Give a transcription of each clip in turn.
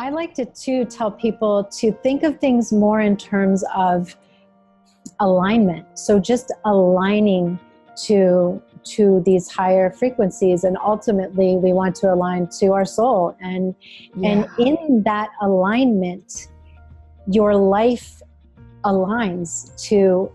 I like to tell people to think of things more in terms of alignment. So just aligning to these higher frequencies, and ultimately we want to align to our soul. And in that alignment, your life aligns to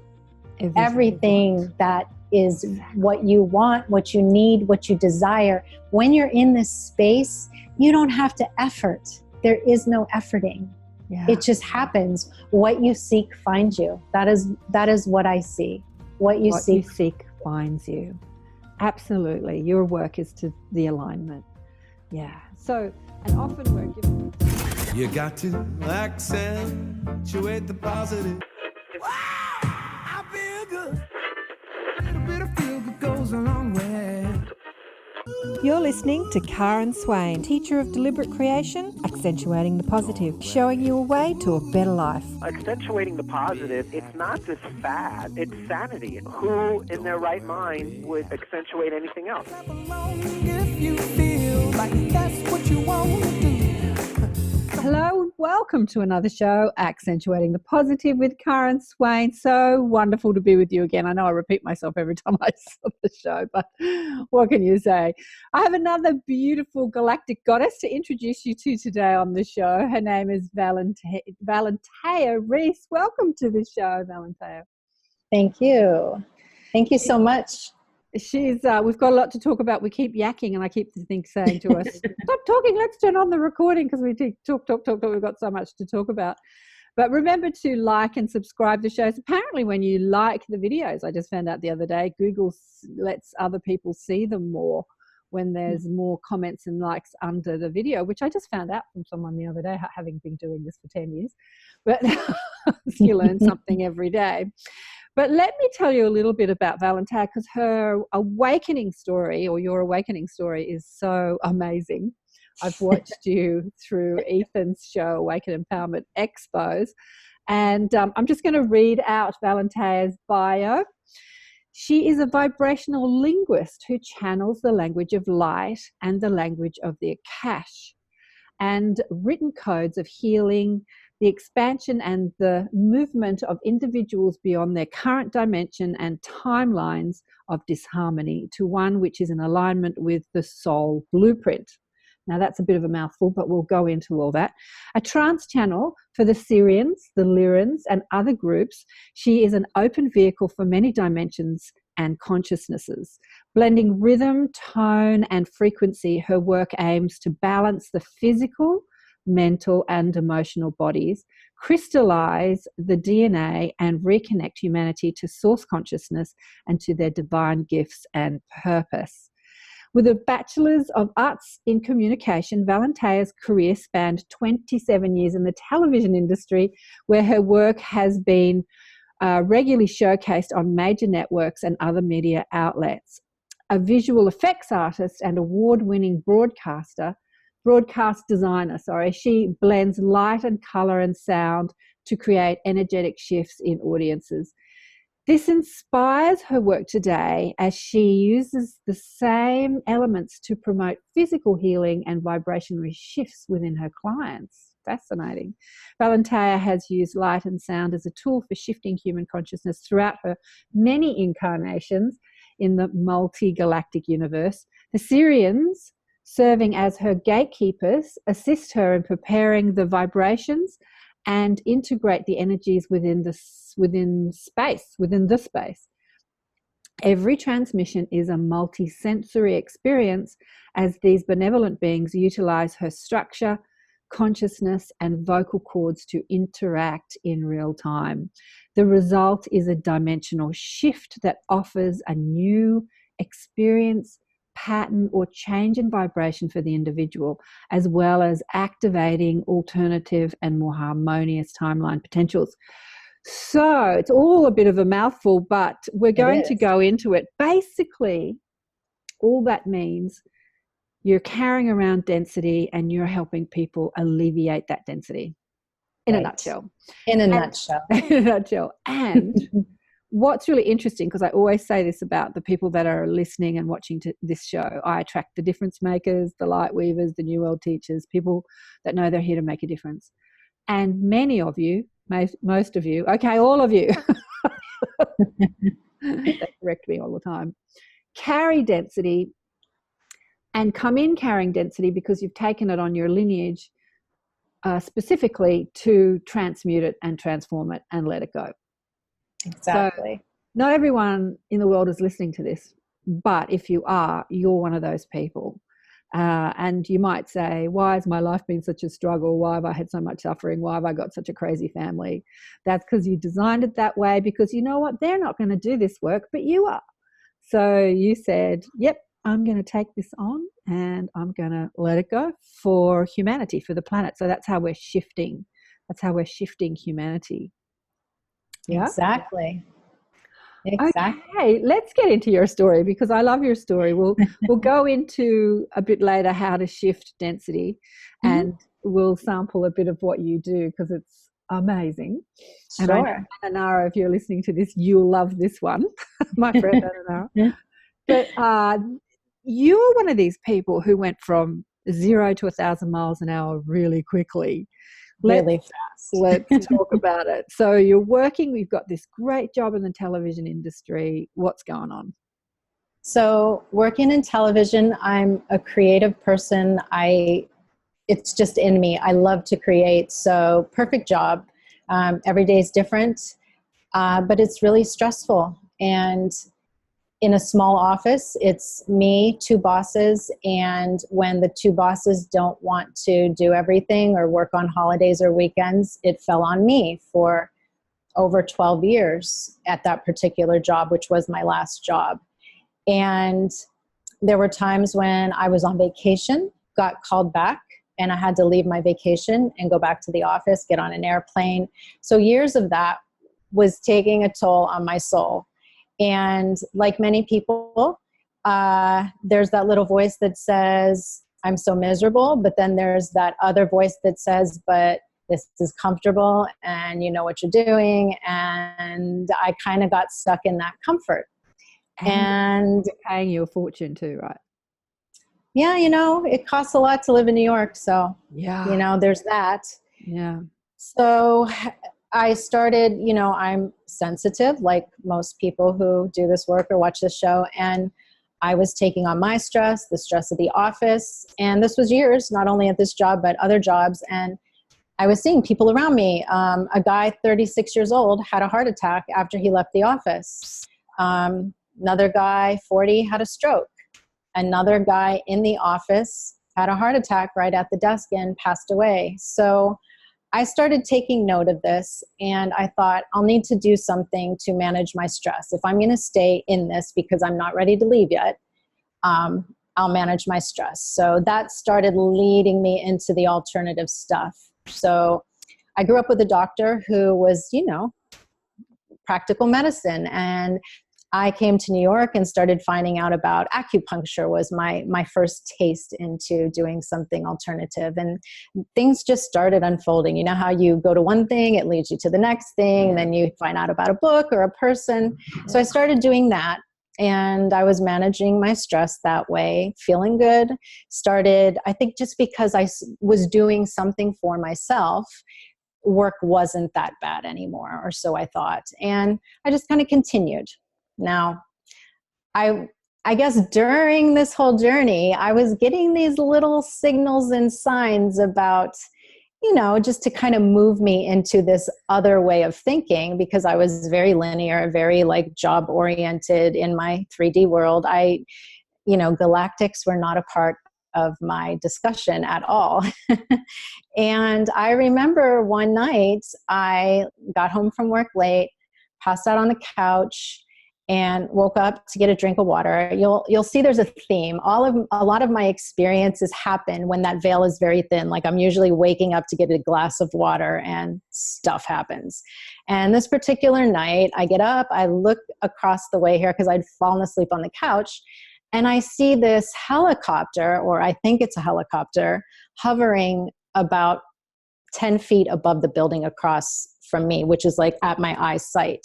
everything that is what you want, what you need, what you desire. When you're in this space, you don't have to effort. There is no efforting. It just happens. What you seek finds you. That is what I see. What you seek finds you. Absolutely. Your work is to the alignment. Yeah. So, and often we're given... You got to accentuate the positive. Wow, I feel good. A little bit of feel good goes a long way. You're listening to Karen Swain, teacher of deliberate creation, accentuating the positive, showing you a way to a better life. Accentuating the positive, it's not just fad, it's sanity. Who in their right mind would accentuate anything else? If you feel like that's what you want to do. Hello and welcome to another show, Accentuating the Positive with Karen Swain. So wonderful to be with you again. I know I repeat myself every time I start the show, but what can you say? I have another beautiful galactic goddess to introduce you to today on the show. Her name is Velentaya Reece. Welcome to the show, Velentaya. Thank you. Thank you so much. We've got a lot to talk about. We keep yakking, and I keep saying to us, stop talking, let's turn on the recording, because we talk. We've got so much to talk about. But remember to like and subscribe to shows. Apparently when you like the videos, I just found out the other day, Google lets other people see them more when there's more comments and likes under the video, which I just found out from someone the other day, having been doing this for 10 years. But you learn something every day. But let me tell you a little bit about Velentaya, because her awakening story, or your awakening story, is so amazing. I've watched you through Ethan's show, Awaken Empowerment Expos, and I'm just going to read out Velentaya's bio. She is a vibrational linguist who channels the language of light and the language of the Akash, and written codes of healing, the expansion and the movement of individuals beyond their current dimension and timelines of disharmony to one which is in alignment with the soul blueprint. Now that's a bit of a mouthful, but we'll go into all that. A trance channel for the Sirians, the Lyrans, and other groups. She is an open vehicle for many dimensions and consciousnesses. Blending rhythm, tone, and frequency, her work aims to balance the physical, mental and emotional bodies, crystallize the DNA, and reconnect humanity to source consciousness and to their divine gifts and purpose. With a Bachelor's of Arts in Communication, Velentaya's career spanned 27 years in the television industry, where her work has been regularly showcased on major networks and other media outlets. A visual effects artist and award-winning broadcast designer, she blends light and color and sound to create energetic shifts in audiences. This inspires her work today as she uses the same elements to promote physical healing and vibrational shifts within her clients. Fascinating. Velentaya has used light and sound as a tool for shifting human consciousness throughout her many incarnations in the multi-galactic universe. The Sirians, serving as her gatekeepers, assist her in preparing the vibrations and integrate the energies within the space. Every transmission is a multi-sensory experience as these benevolent beings utilize her structure, consciousness, and vocal cords to interact in real time. The result is a dimensional shift that offers a new experience, pattern, or change in vibration for the individual, as well as activating alternative and more harmonious timeline potentials. So it's all a bit of a mouthful, but we're going to go into it. Basically, all that means you're carrying around density and you're helping people alleviate that density. In a nutshell. In a nutshell. In a nutshell. And what's really interesting, because I always say this about the people that are listening and watching to this show, I attract the difference makers, the light weavers, the new world teachers, people that know they're here to make a difference. And many of you, most of you, okay, all of you, they correct me all the time, carry density and come in carrying density because you've taken it on your lineage specifically to transmute it and transform it and let it go. Exactly. So not everyone in the world is listening to this, but if you are, you're one of those people. And you might say, why has my life been such a struggle? Why have I had so much suffering? Why have I got such a crazy family? That's because you designed it that way, because you know what? They're not going to do this work, but you are. So you said, yep, I'm going to take this on and I'm going to let it go for humanity, for the planet. So that's how we're shifting. That's how we're shifting humanity. Yeah? Exactly. Okay, let's get into your story, because I love your story. We'll go into a bit later how to shift density, and we'll sample a bit of what you do, because it's amazing. Sure. And I know, Anara, if you're listening to this, you'll love this one, my friend Anara. But you're one of these people who went from 0 to 1,000 miles an hour really quickly. Really fast. Let's talk about it. So you're working, we've got this great job in the television industry. What's going on? So working in television, I'm a creative person. It's just in me. I love to create. So perfect job. Every day is different, but it's really stressful. And in a small office, it's me, 2 bosses, and when the 2 bosses don't want to do everything or work on holidays or weekends, it fell on me for over 12 years at that particular job, which was my last job. And there were times when I was on vacation, got called back, and I had to leave my vacation and go back to the office, get on an airplane. So years of that was taking a toll on my soul. And like many people, there's that little voice that says, I'm so miserable. But then there's that other voice that says, but this is comfortable and you know what you're doing. And I kind of got stuck in that comfort. And paying you a fortune too, right? Yeah, it costs a lot to live in New York. So, there's that. Yeah. So I started, I'm sensitive like most people who do this work or watch this show. And I was taking on my stress, the stress of the office. And this was years, not only at this job, but other jobs. And I was seeing people around me. A guy, 36 years old, had a heart attack after he left the office. Another guy, 40, had a stroke. Another guy in the office had a heart attack right at the desk and passed away. So I started taking note of this, and I thought, I'll need to do something to manage my stress. If I'm going to stay in this because I'm not ready to leave yet, I'll manage my stress. So that started leading me into the alternative stuff. So I grew up with a doctor who was, practical medicine, and I came to New York and started finding out about acupuncture. Was my first taste into doing something alternative, and things just started unfolding. You know how you go to one thing, it leads you to the next thing, and then you find out about a book or a person. So I started doing that, and I was managing my stress that way, feeling good. I think just because I was doing something for myself, work wasn't that bad anymore, or so I thought. And I just kind of continued. Now, I guess during this whole journey, I was getting these little signals and signs about, just to kind of move me into this other way of thinking, because I was very linear, very job oriented in my 3D world. Galactics were not a part of my discussion at all. And I remember one night I got home from work late, passed out on the couch, and woke up to get a drink of water. You'll see there's a theme. A lot of my experiences happen when that veil is very thin. Like I'm usually waking up to get a glass of water and stuff happens. And this particular night, I get up, I look across the way here because I'd fallen asleep on the couch, and I see this helicopter, or I think it's a helicopter, hovering about 10 feet above the building across from me, which is at my eyesight.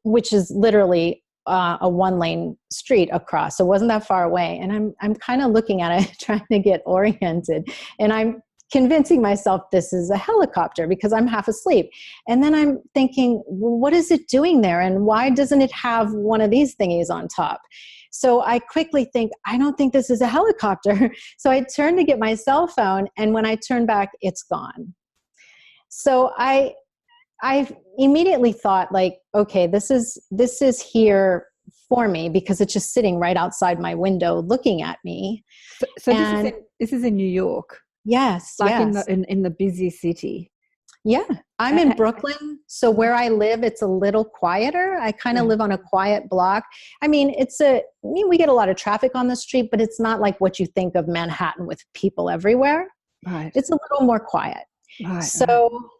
which is literally a 1-lane street across. So it wasn't that far away. And I'm kind of looking at it, trying to get oriented. And I'm convincing myself this is a helicopter because I'm half asleep. And then I'm thinking, well, what is it doing there? And why doesn't it have one of these thingies on top? So I quickly think, I don't think this is a helicopter. So I turn to get my cell phone. And when I turn back, it's gone. So I immediately thought, like, okay, this is here for me because it's just sitting right outside my window looking at me. So this is in New York. Yes, like yes. in the busy city. Yeah, I'm in Brooklyn, so where I live, it's a little quieter. I kind of live on a quiet block. I mean, we get a lot of traffic on the street, but it's not like what you think of Manhattan with people everywhere. Right. It's a little more quiet. Right, so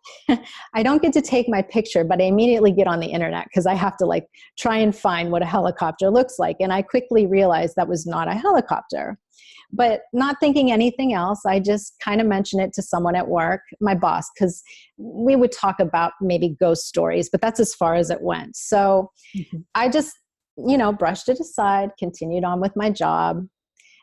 I don't get to take my picture, but I immediately get on the internet because I have to like try and find what a helicopter looks like. And I quickly realized that was not a helicopter. But not thinking anything else, I just kind of mentioned it to someone at work, my boss, because we would talk about maybe ghost stories, but that's as far as it went. So I just, brushed it aside, continued on with my job.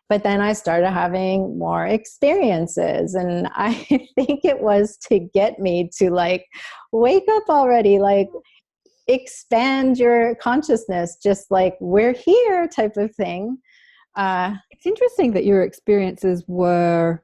But then I started having more experiences, and I think it was to get me to like, wake up already, like expand your consciousness, just like we're here type of thing. It's interesting that your experiences were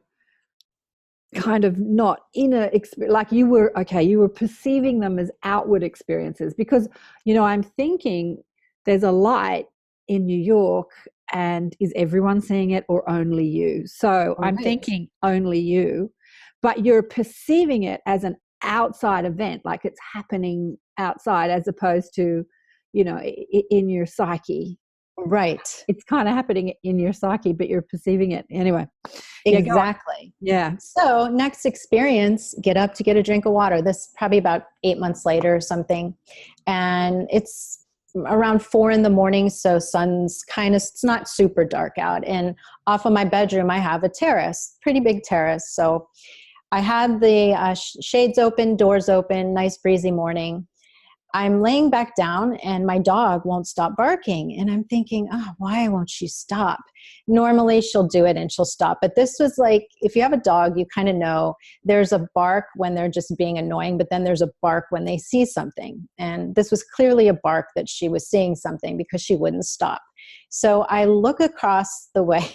kind of not inner experience, like you were perceiving them as outward experiences, because, I'm thinking there's a light in New York, and is everyone seeing it or only you? So I'm thinking only you, but you're perceiving it as an outside event, like it's happening outside as opposed to, in your psyche. Right. It's kind of happening in your psyche, but you're perceiving it anyway. Exactly. Yeah. So next experience, get up to get a drink of water. This is probably about 8 months later or something. And it's around 4 a.m. So sun's it's not super dark out. And off of my bedroom, I have a terrace, pretty big terrace. So I had the shades open, doors open, nice breezy morning. I'm laying back down and my dog won't stop barking. And I'm thinking, why won't she stop? Normally she'll do it and she'll stop. But this was like, if you have a dog, you kind of know there's a bark when they're just being annoying, but then there's a bark when they see something. And this was clearly a bark that she was seeing something because she wouldn't stop. So I look across the way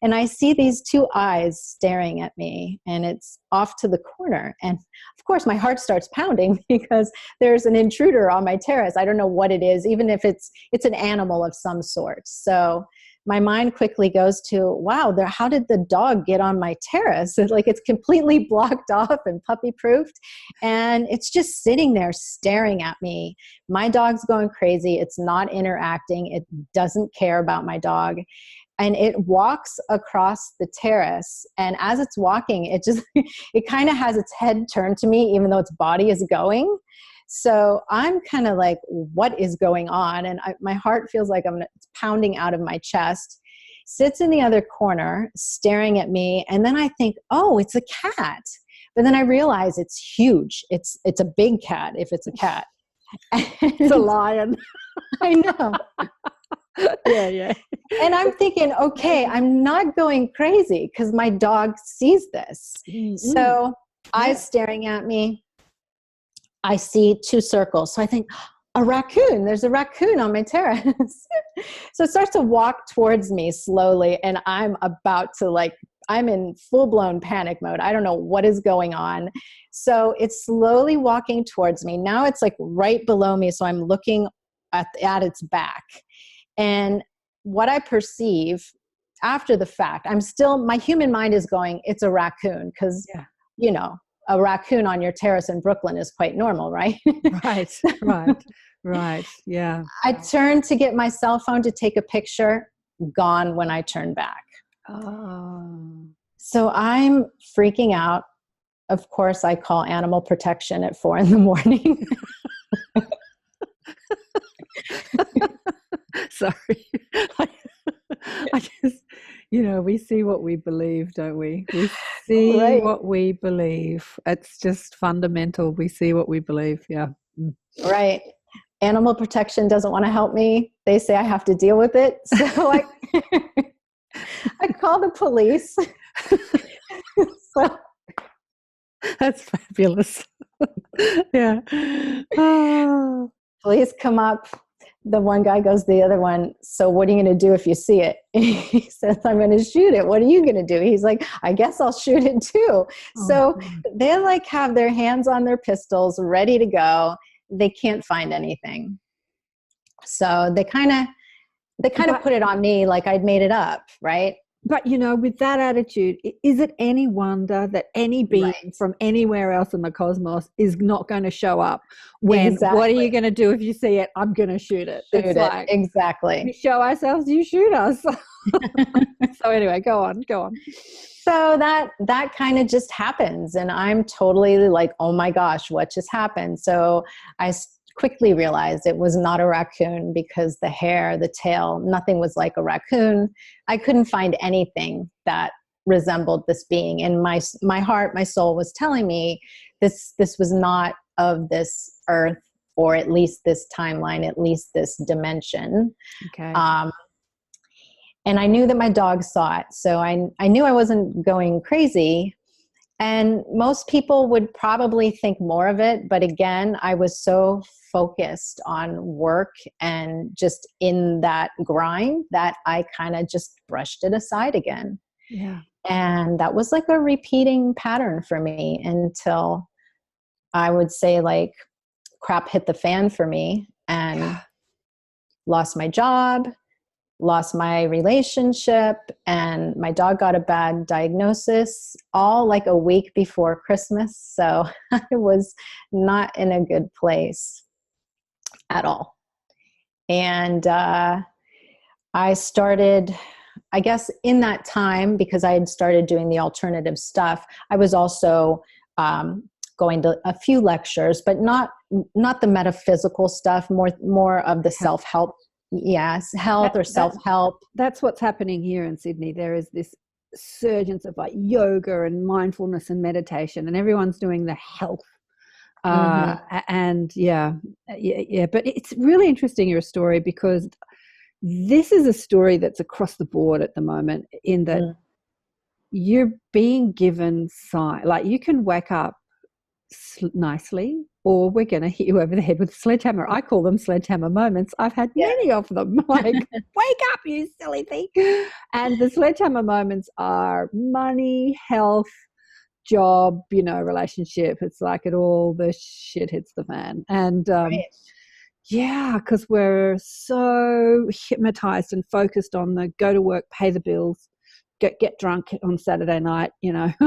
and I see these two eyes staring at me, and it's off to the corner. And of course my heart starts pounding because there's an intruder on my terrace. I don't know what it is, even if it's an animal of some sort. So my mind quickly goes to, wow, how did the dog get on my terrace? It's like it's completely blocked off and puppy proofed. And it's just sitting there staring at me. My dog's going crazy. It's not interacting. It doesn't care about my dog. And it walks across the terrace. And as it's walking, it kind of has its head turned to me, even though its body is going. So I'm kind of like, what is going on? And my heart feels like it's pounding out of my chest. Sits in the other corner, staring at me. And then I think, oh, it's a cat. But then I realize it's huge. It's a big cat if it's a cat. It's a lion. I know. Yeah. And I'm thinking, okay, I'm not going crazy because my dog sees this. Mm-hmm. So eyes staring at me. I see 2 circles. So I think, a raccoon. There's a raccoon on my terrace. So it starts to walk towards me slowly. And I'm about to I'm in full-blown panic mode. I don't know what is going on. So it's slowly walking towards me. Now it's like right below me. So I'm looking at its back. And what I perceive after the fact, my human mind is going, it's a raccoon. Because, a raccoon on your terrace in Brooklyn is quite normal, right? Right. Yeah. I turned to get my cell phone to take a picture, gone when I turned back. Oh. So I'm freaking out. Of course, I call animal protection at 4 a.m. Sorry. I just, we see what we believe, don't we? We see what we believe. It's just fundamental. We see what we believe. Yeah. Right. animal protection doesn't want to help me. They say I have to deal with it. So I call the police. So, that's fabulous. Yeah. Oh. Police come up. The one guy goes to the other one, so what are you going to do if you see it? He says, I'm going to shoot it. What are you going to do? He's like, I guess I'll shoot it too. So they like have their hands on their pistols ready to go. They can't find anything. So they kind of put it on me like I'd made it up, right? But, you know, with that attitude, is it any wonder that any being from anywhere else in the cosmos is not going to show up when, what are you going to do if you see it? I'm going to shoot it. Like, exactly. We show ourselves, you shoot us. So anyway, go on. So that kind of just happens. And I'm totally like, oh my gosh, what just happened? So I quickly realized it was not a raccoon because the hair, the tail, nothing was like a raccoon. I couldn't find anything that resembled this being. And my heart, my soul was telling me this was not of this earth, or at least this timeline, at least this dimension. Okay. And I knew that my dog saw it. So I knew I wasn't going crazy. And most people would probably think more of it. But again, I was so focused on work and just in that grind that I kind of just brushed it aside again. Yeah. And that was like a repeating pattern for me until I would say like crap hit the fan for me and lost my job, lost my relationship, and my dog got a bad diagnosis all like a week before Christmas. So I was not in a good place at all. And I started, I guess in that time, because I had started doing the alternative stuff, I was also going to a few lectures, but not the metaphysical stuff, more of the self-help. Yes, self-help. That's what's happening here in Sydney. There is this surgence of like yoga and mindfulness and meditation, and everyone's doing the health. And yeah. But it's really interesting, your story, because this is a story that's across the board at the moment, in that you're being given sign, like you can wake up nicely, or we're going to hit you over the head with a sledgehammer. I call them sledgehammer moments. I've had many of them. Like, wake up, you silly thing. And the sledgehammer moments are money, health, job, relationship. It's like the shit hits the fan. And yeah, because we're so hypnotized and focused on the go to work, pay the bills, get drunk on Saturday night,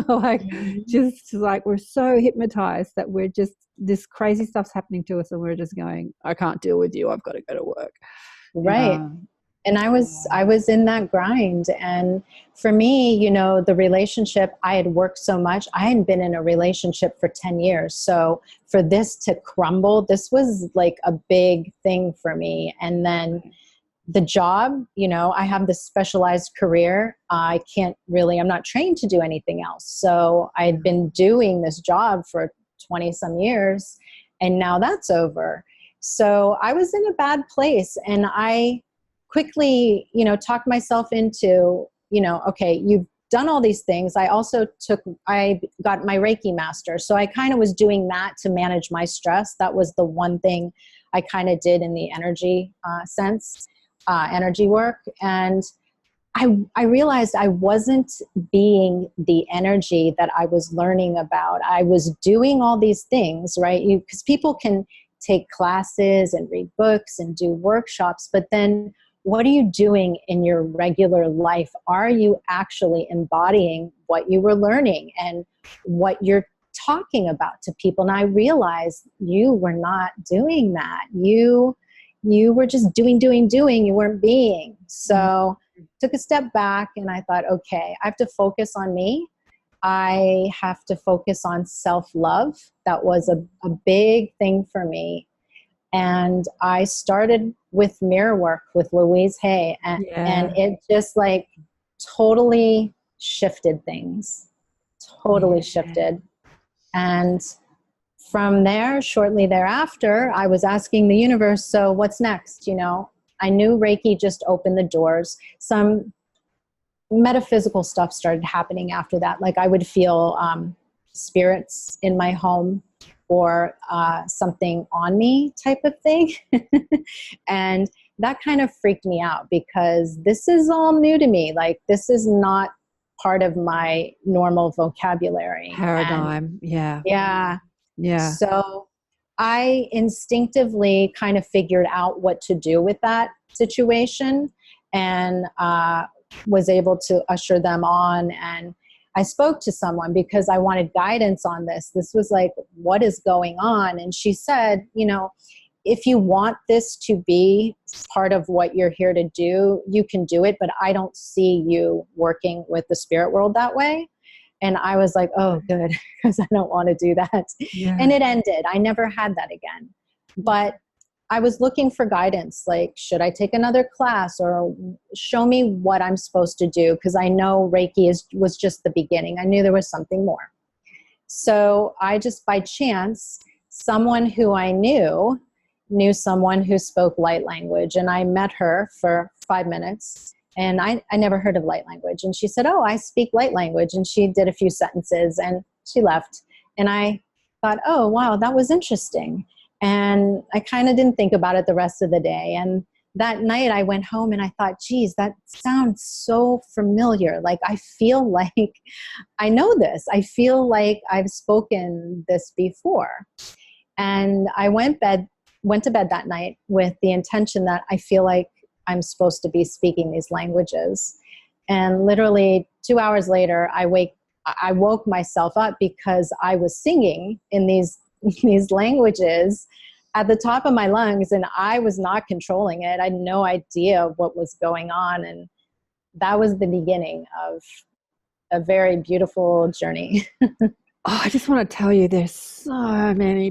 like just like we're so hypnotized that we're just, this crazy stuff's happening to us and we're just going, I can't deal with you, I've got to go to work. Right. And I was in that grind. And for me, the relationship, I had worked so much. I hadn't been in a relationship for 10 years. So for this to crumble, this was like a big thing for me. And then the job, I have this specialized career. I'm not trained to do anything else. So I'd been doing this job for 20 some years, and now that's over. So I was in a bad place, and I quickly, talked myself into, okay, you've done all these things. I got my Reiki master. So I kind of was doing that to manage my stress. That was the one thing I kind of did in the energy sense. Energy work. And I realized I wasn't being the energy that I was learning about. I was doing all these things, right? Because people can take classes and read books and do workshops, but then what are you doing in your regular life? Are you actually embodying what you were learning and what you're talking about to people? And I realized you were not doing that. You were just doing, you weren't being. So took a step back and I thought, okay, I have to focus on me. I have to focus on self-love. That was a big thing for me. And I started with mirror work with Louise Hay, and it just like totally shifted things, shifted. And from there, shortly thereafter, I was asking the universe, so what's next? I knew Reiki just opened the doors. Some metaphysical stuff started happening after that. Like I would feel spirits in my home, or something on me type of thing. And that kind of freaked me out, because this is all new to me. Like this is not part of my normal vocabulary. Paradigm. Yeah. Yeah. So I instinctively kind of figured out what to do with that situation, and was able to usher them on. And I spoke to someone because I wanted guidance on this. This was like, what is going on? And she said, if you want this to be part of what you're here to do, you can do it, but I don't see you working with the spirit world that way. And I was like, oh, good, because I don't want to do that. Yeah. And it ended. I never had that again. But I was looking for guidance, like, should I take another class, or show me what I'm supposed to do? Because I know Reiki was just the beginning. I knew there was something more. So I just, by chance, someone who I knew someone who spoke light language, and I met her for 5 minutes. And I never heard of light language. And she said, oh, I speak light language. And she did a few sentences and she left. And I thought, oh, wow, that was interesting. And I kind of didn't think about it the rest of the day. And that night I went home and I thought, geez, that sounds so familiar. Like I feel like I know this. I feel like I've spoken this before. And I went to bed that night with the intention that I feel like I'm supposed to be speaking these languages. And literally 2 hours later, I woke myself up because I was singing in these languages at the top of my lungs, and I was not controlling it. I had no idea what was going on. And that was the beginning of a very beautiful journey. Oh, I just want to tell you, there's so many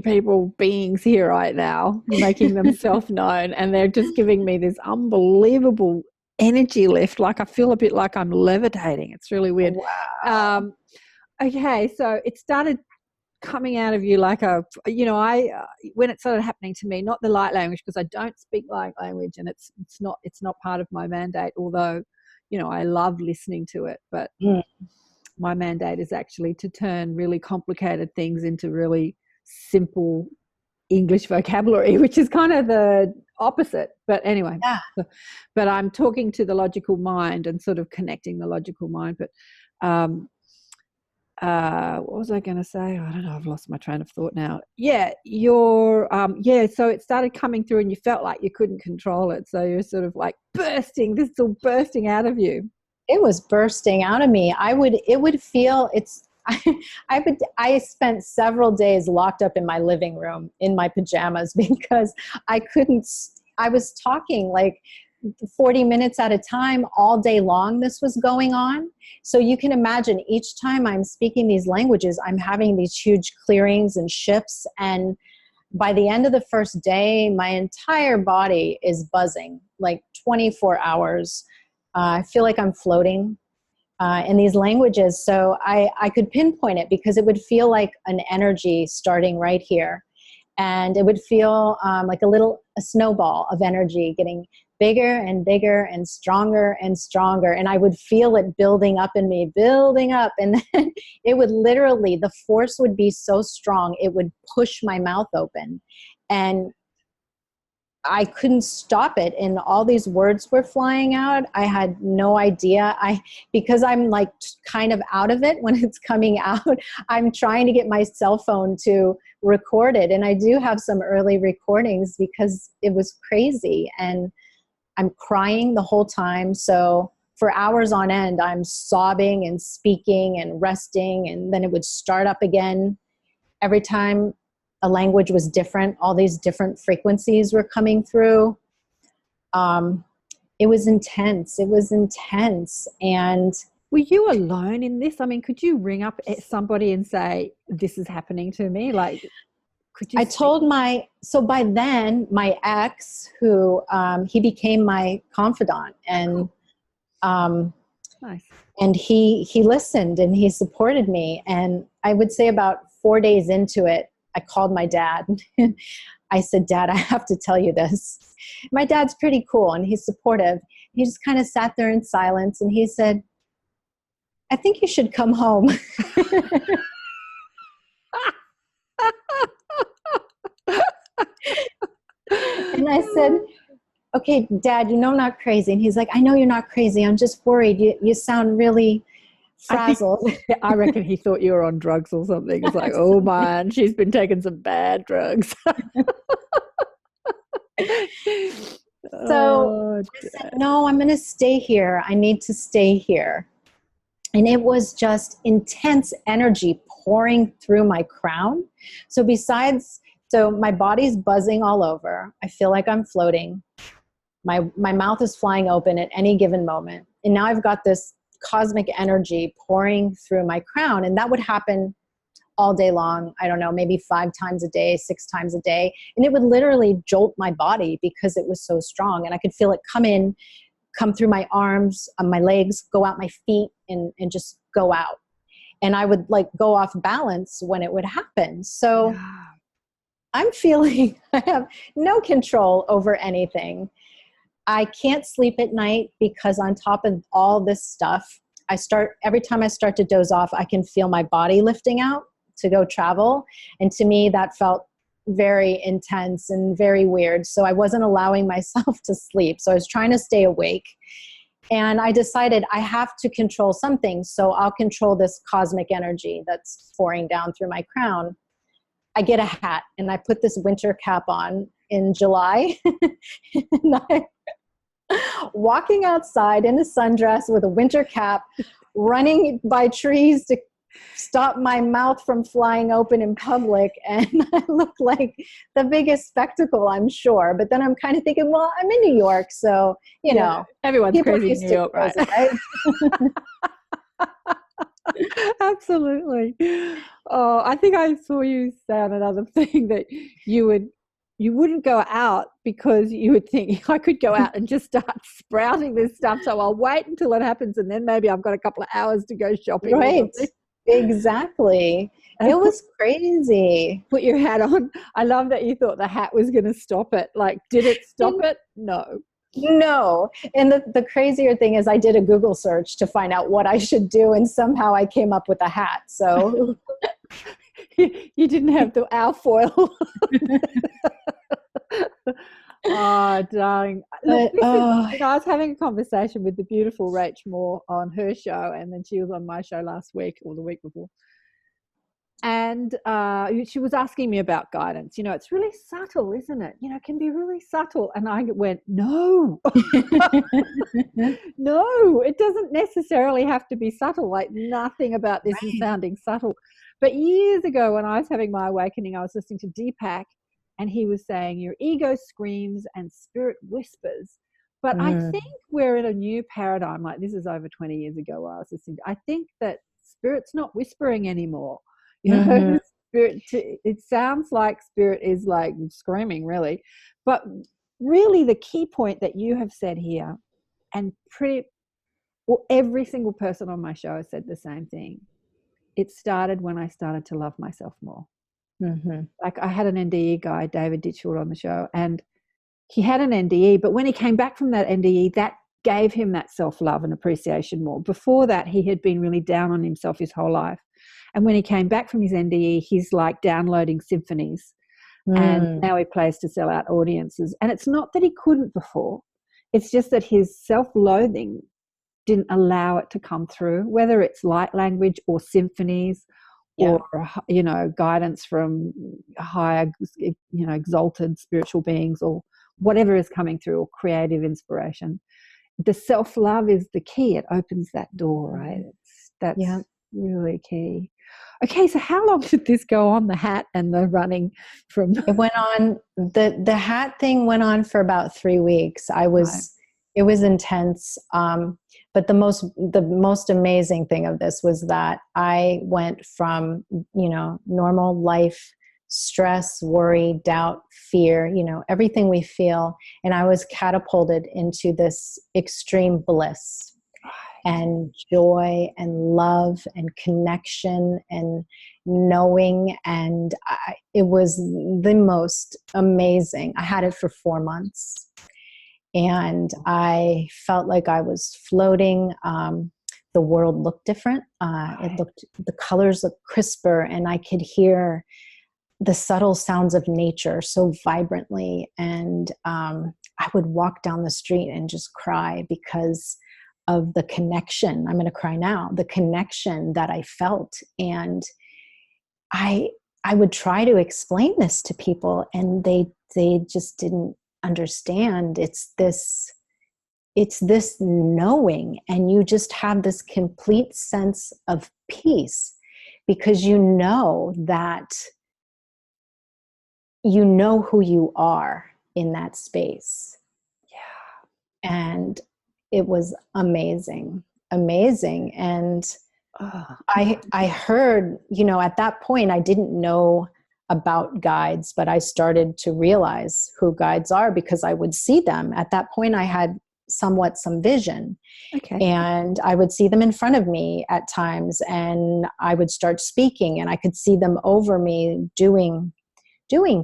beings here right now making themselves known, and they're just giving me this unbelievable energy lift. Like I feel a bit like I'm levitating. It's really weird. Wow. Okay, so it started coming out of you like when it started happening to me, not the light language, because I don't speak light language, and it's not part of my mandate, although, I love listening to it, but my mandate is actually to turn really complicated things into really simple English vocabulary, which is kind of the opposite. But anyway, but I'm talking to the logical mind and sort of connecting the logical mind. But what was I going to say? I don't know. I've lost my train of thought now. Yeah, so it started coming through and you felt like you couldn't control it. So you're sort of like bursting. This is all bursting out of you. It was bursting out of me. I spent several days locked up in my living room in my pajamas because I was talking like 40 minutes at a time all day long. This was going on. So you can imagine each time I'm speaking these languages, I'm having these huge clearings and shifts. And by the end of the first day, my entire body is buzzing like 24 hours. I feel like I'm floating in these languages. So I could pinpoint it because it would feel like an energy starting right here. And it would feel like a snowball of energy getting bigger and bigger and stronger and stronger. And I would feel it building up in me, building up. And then it would literally, the force would be so strong, it would push my mouth open. And I couldn't stop it. And all these words were flying out. I had no idea. Because I'm like kind of out of it when it's coming out, I'm trying to get my cell phone to record it. And I do have some early recordings because it was crazy. And I'm crying the whole time. So for hours on end, I'm sobbing and speaking and resting. And then it would start up again. Every time a language was different, all these different frequencies were coming through. It was intense. It was intense. And were you alone in this? I mean, could you ring up somebody and say, this is happening to me? Like, could you? So by then my ex, who, he became my confidant, and, nice. And he listened and he supported me. And I would say about 4 days into it, I called my dad. I said, Dad, I have to tell you this. My dad's pretty cool and he's supportive. He just kind of sat there in silence and he said, I think you should come home. And I said, okay, Dad, you know I'm not crazy. And he's like, I know you're not crazy. I'm just worried. You sound really frazzled. I reckon he thought you were on drugs or something. It's like, oh man, she's been taking some bad drugs. So I said, no, I'm going to stay here. I need to stay here. And it was just intense energy pouring through my crown. So my body's buzzing all over. I feel like I'm floating. My mouth is flying open at any given moment. And now I've got this cosmic energy pouring through my crown. And that would happen all day long. I don't know, maybe 5 times a day, 6 times a day. And it would literally jolt my body because it was so strong. And I could feel it come through my arms, my legs, go out my feet and just go out. And I would like go off balance when it would happen. So I'm feeling I have no control over anything. I can't sleep at night because on top of all this stuff, every time I start to doze off, I can feel my body lifting out to go travel. And to me, that felt very intense and very weird. So I wasn't allowing myself to sleep. So I was trying to stay awake. And I decided I have to control something. So I'll control this cosmic energy that's pouring down through my crown. I get a hat and I put this winter cap on in July. And I'm walking outside in a sundress with a winter cap, running by trees to stop my mouth from flying open in public. And I look like the biggest spectacle, I'm sure. But then I'm kind of thinking, well, I'm in New York. So, you know. Everyone's crazy in New York, right? Absolutely. Oh, I think I saw you say on another thing that you wouldn't go out because you would think I could go out and just start sprouting this stuff. So I'll wait until it happens and then maybe I've got a couple of hours to go shopping. Right. Exactly. It was crazy. Put your hat on. I love that you thought the hat was going to stop it. Like, did it stop it? No. No. And the crazier thing is I did a Google search to find out what I should do. And somehow I came up with a hat. So you didn't have the alfoil. Oh, darling. Look, I was having a conversation with the beautiful Rach Moore on her show, and then she was on my show last week or the week before. And she was asking me about guidance. You know, it's really subtle, isn't it? You know, it can be really subtle. And I went, no. No, it doesn't necessarily have to be subtle. Like, nothing about this is sounding subtle. But years ago when I was having my awakening, I was listening to Deepak, and he was saying your ego screams and spirit whispers. But I think we're in a new paradigm. Like, this is over 20 years ago where I was listening. I think that spirit's not whispering anymore. You know, spirit, it sounds like spirit is like screaming, really. But really the key point that you have said here, and every single person on my show has said the same thing. It started when I started to love myself more. Like, I had an NDE guy, David Ditchfield, on the show, and he had an NDE, but when he came back from that NDE, that gave him that self-love and appreciation more. Before that, he had been really down on himself his whole life. And when he came back from his NDE, he's like downloading symphonies, and now he plays to sell out audiences. And it's not that he couldn't before. It's just that his self-loathing didn't allow it to come through, whether it's light language or symphonies or, you know, guidance from higher, you know, exalted spiritual beings or whatever is coming through, or creative inspiration. The self-love is the key. It opens that door, right? That's really key. Okay, so how long did this go on, the hat and the running from? It went on, the hat thing went on for about 3 weeks. It was intense. But the most amazing thing of this was that I went from, you know, normal life, stress, worry, doubt, fear, you know, everything we feel. And I was catapulted into this extreme bliss. and joy and love and connection and knowing. And it was the most amazing. I had it for 4 months, and I felt like I was floating. The world looked different. The colors looked crisper, and I could hear the subtle sounds of nature so vibrantly. And I would walk down the street and just cry because of the connection. I'm going to cry now. The connection that I felt. And I would try to explain this to people, and they just didn't understand. It's this knowing, and you just have this complete sense of peace, because you know that you know who you are in that space. Yeah. And it was amazing. And I heard, at that point, I didn't know about guides, but I started to realize who guides are because I would see them. At that point, I had somewhat some vision. Okay. And I would see them in front of me at times, and I would start speaking, and I could see them over me doing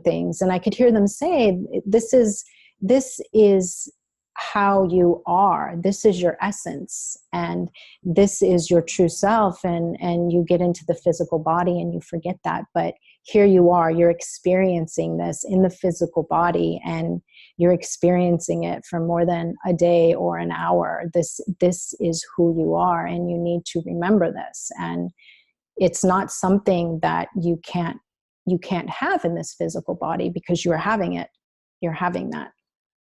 things, and I could hear them say, this is how you are, this is your essence, and this is your true self. And you get into the physical body and you forget that, but here you are, you're experiencing this in the physical body, and you're experiencing it for more than a day or an hour. This is who you are, and you need to remember this. And it's not something that you can't have in this physical body, because you're having it. You're having that.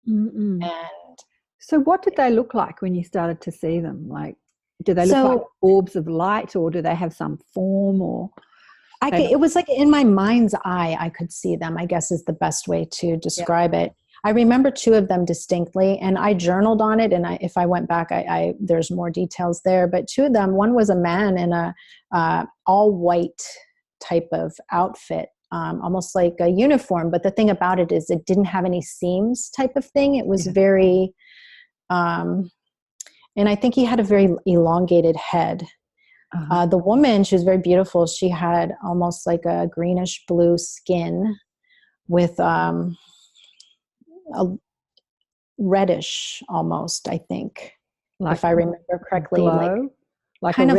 Mm-mm. And so what did they look like when you started to see them? Like, do they look like orbs of light, or do they have some form? Or it was like in my mind's eye, I could see them, I guess is the best way to describe it. I remember 2 of them distinctly, and I journaled on it. And if I went back, there's more details there. But 2 of them, one was a man in a all white type of outfit, almost like a uniform. But the thing about it is it didn't have any seams type of thing. It was very, and I think he had a very elongated head. Uh-huh. The woman, she was very beautiful. She had almost like a greenish blue skin with a reddish almost, I think, like, if I remember correctly, glow? like kind of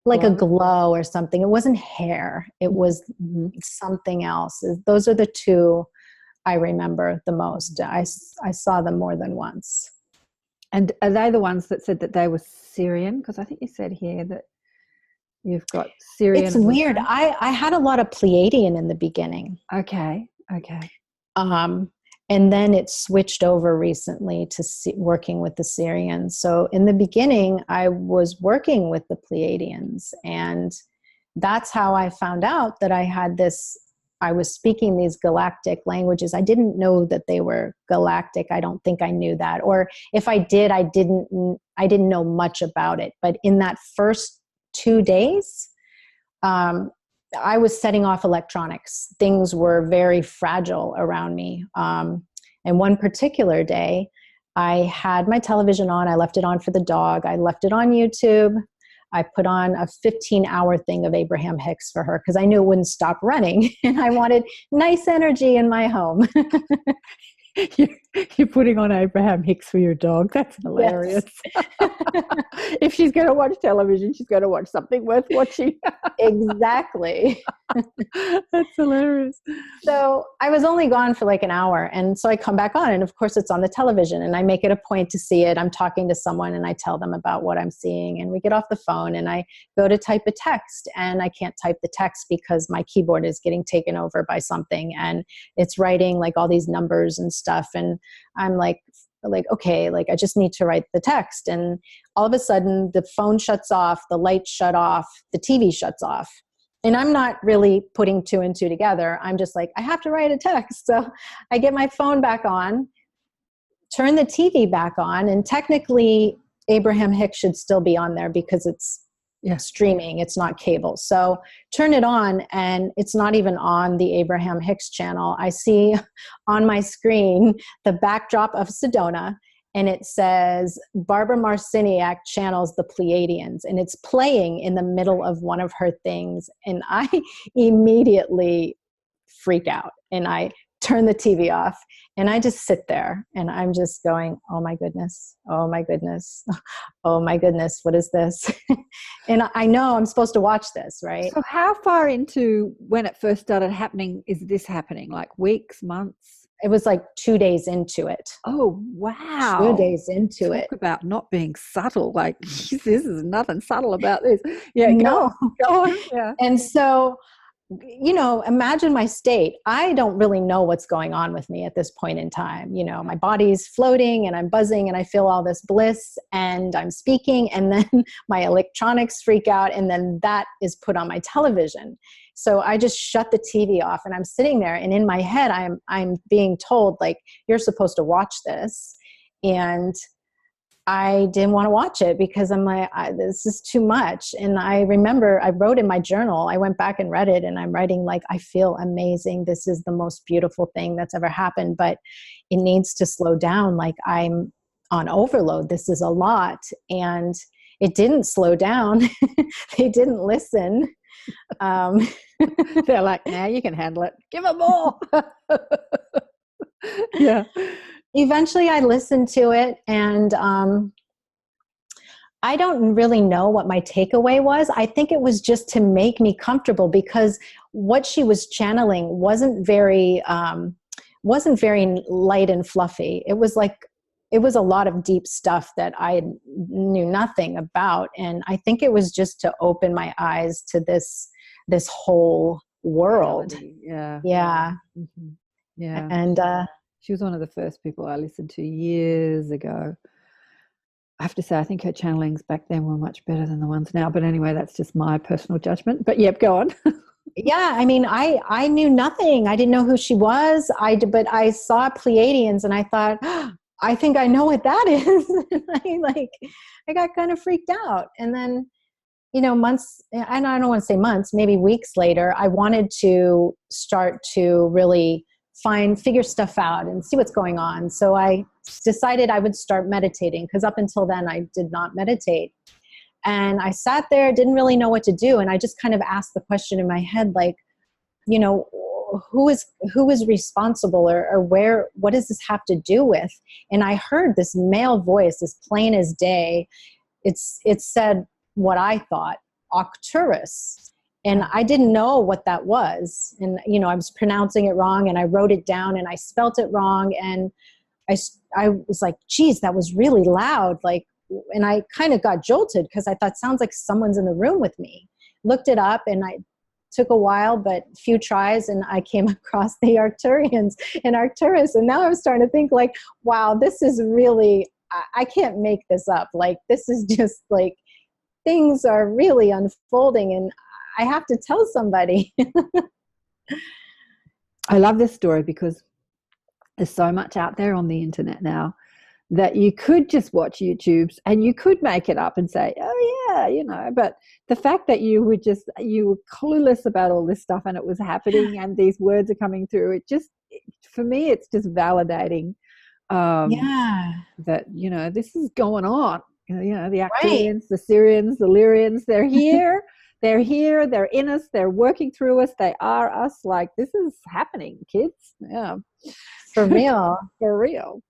like a glow or something. It wasn't hair. It was something else. Those are the 2 I remember the most. I saw them more than once. And are they the ones that said that they were Sirian? Because I think you said here that you've got Sirian. It's weird. I had a lot of Pleiadian in the beginning. Okay. And then it switched over recently to working with the Sirians. So in the beginning, I was working with the Pleiadians, and that's how I found out that I was speaking these galactic languages. I didn't know that they were galactic. I don't think I knew that. Or if I did, I didn't know much about it. But in that first 2 days, I was setting off electronics. Things were very fragile around me. And one particular day, I had my television on. I left it on for the dog. I left it on YouTube. I put on a 15-hour thing of Abraham Hicks for her because I knew it wouldn't stop running. And I wanted nice energy in my home. You're putting on Abraham Hicks for your dog. That's hilarious. Yes. If she's going to watch television, she's going to watch something worth watching. Exactly. That's hilarious. So I was only gone for like an hour. And so I come back on, and of course it's on the television, and I make it a point to see it. I'm talking to someone and I tell them about what I'm seeing, and we get off the phone and I go to type a text, and I can't type the text because my keyboard is getting taken over by something, and it's writing like all these numbers and stuff. And I'm like, okay, like I just need to write the text. And all of a sudden the phone shuts off, the lights shut off, the TV shuts off. And I'm not really putting 2 and 2 together. I'm just like, I have to write a text. So I get my phone back on, turn the TV back on, and technically Abraham Hicks should still be on there because it's streaming, it's not cable. So turn it on, and it's not even on the Abraham Hicks channel. I see on my screen the backdrop of Sedona, and it says Barbara Marciniak channels the Pleiadians, and it's playing in the middle of one of her things. And I immediately freak out and I turn the TV off and I just sit there and I'm just going, oh my goodness, oh my goodness, oh my goodness, what is this? And I know I'm supposed to watch this, right? So how far into when it first started happening is this happening? Like weeks, months? It was like 2 days into it. Oh, wow. 2 days into it. Talk about not being subtle. Like, this is nothing subtle about this. Yeah, No. Go on. Yeah. And so, you know, imagine my state. I don't really know what's going on with me at this point in time. You know, my body's floating and I'm buzzing and I feel all this bliss and I'm speaking, and then my electronics freak out, and then that is put on my television. So I just shut the TV off and I'm sitting there, and in my head I'm being told, like, you're supposed to watch this. And I didn't want to watch it because I'm like, this is too much. And I remember I wrote in my journal, I went back and read it, and I'm writing like, I feel amazing. This is the most beautiful thing that's ever happened, but it needs to slow down. Like, I'm on overload. This is a lot. And it didn't slow down. They didn't listen. They're like, now you can handle it. Give them more. Yeah. Eventually I listened to it, and I don't really know what my takeaway was. I think it was just to make me comfortable, because what she was channeling wasn't very light and fluffy. It was a lot of deep stuff that I knew nothing about. And I think it was just to open my eyes to this whole world. Yeah. Yeah. Mm-hmm. Yeah. And, she was one of the first people I listened to years ago. I have to say, I think her channelings back then were much better than the ones now. But anyway, that's just my personal judgment. But yep, go on. Yeah, I mean, I knew nothing. I didn't know who she was. But I saw Pleiadians and I thought, I think I know what that is. And I got kind of freaked out. And then, you know, months, and I don't want to say months, maybe weeks later, I wanted to start to really figure stuff out and see what's going on. So I decided I would start meditating, because up until then I did not meditate. And I sat there, didn't really know what to do. And I just kind of asked the question in my head, like, you know, who is responsible, or what does this have to do with? And I heard this male voice, as plain as day. It said what I thought, Arcturus. And I didn't know what that was. And, you know, I was pronouncing it wrong, and I wrote it down and I spelt it wrong. And I was like, geez, that was really loud. Like, and I kind of got jolted, because I thought, sounds like someone's in the room with me. Looked it up, and I took a while, but a few tries, and I came across the Arcturians and Arcturus. And now I'm starting to think, like, wow, this is really, I can't make this up. Like, this is just like, things are really unfolding, and I have to tell somebody. I love this story because there's so much out there on the internet now that you could just watch YouTubes and you could make it up and say, oh yeah, you know, but the fact that you were clueless about all this stuff and it was happening and these words are coming through, for me, it's just validating that, you know, this is going on. You know, the Arcturians, the Sirians, the Lyrans, they're here. They're here, they're in us, they're working through us, they are us. Like, this is happening, kids. Yeah. For real. For real.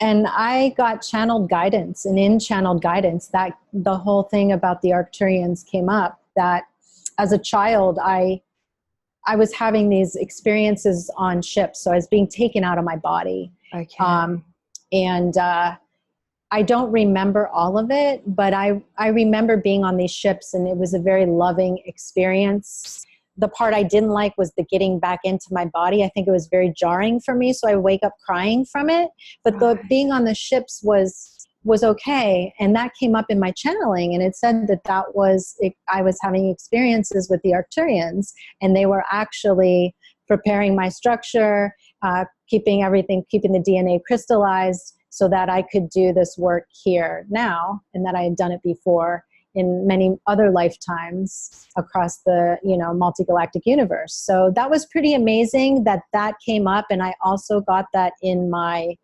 And I got channeled guidance, and in channeled guidance, that the whole thing about the Arcturians came up, that as a child, I was having these experiences on ships. So I was being taken out of my body. Okay. I don't remember all of it, but I remember being on these ships, and it was a very loving experience. The part I didn't like was the getting back into my body. I think it was very jarring for me, so I wake up crying from it. But the being on the ships was okay, and that came up in my channeling, and it said that was I was having experiences with the Arcturians, and they were actually preparing my structure, keeping the DNA crystallized, so that I could do this work here now, and that I had done it before in many other lifetimes across the, you know, multi-galactic universe. So that was pretty amazing that came up, and I also got that in my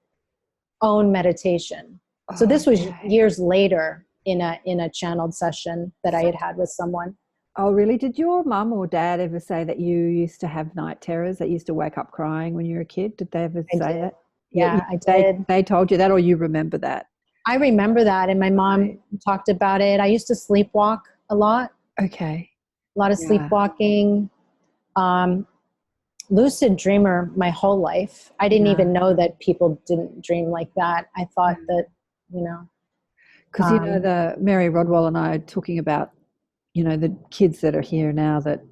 own meditation. So this was Okay. years later in a channeled session that I had with someone. Oh, really? Did your mum or dad ever say that you used to have night terrors, that you used to wake up crying when you were a kid? Did they ever I say did. that? Yeah, I did. They told you that, or you remember that? I remember that, and my mom talked about it. I used to sleepwalk a lot. Okay. A lot of Yeah. sleepwalking. Lucid dreamer my whole life. I didn't even know that people didn't dream like that. I thought that, because the Mary Rodwell and I are talking about, the kids that are here now that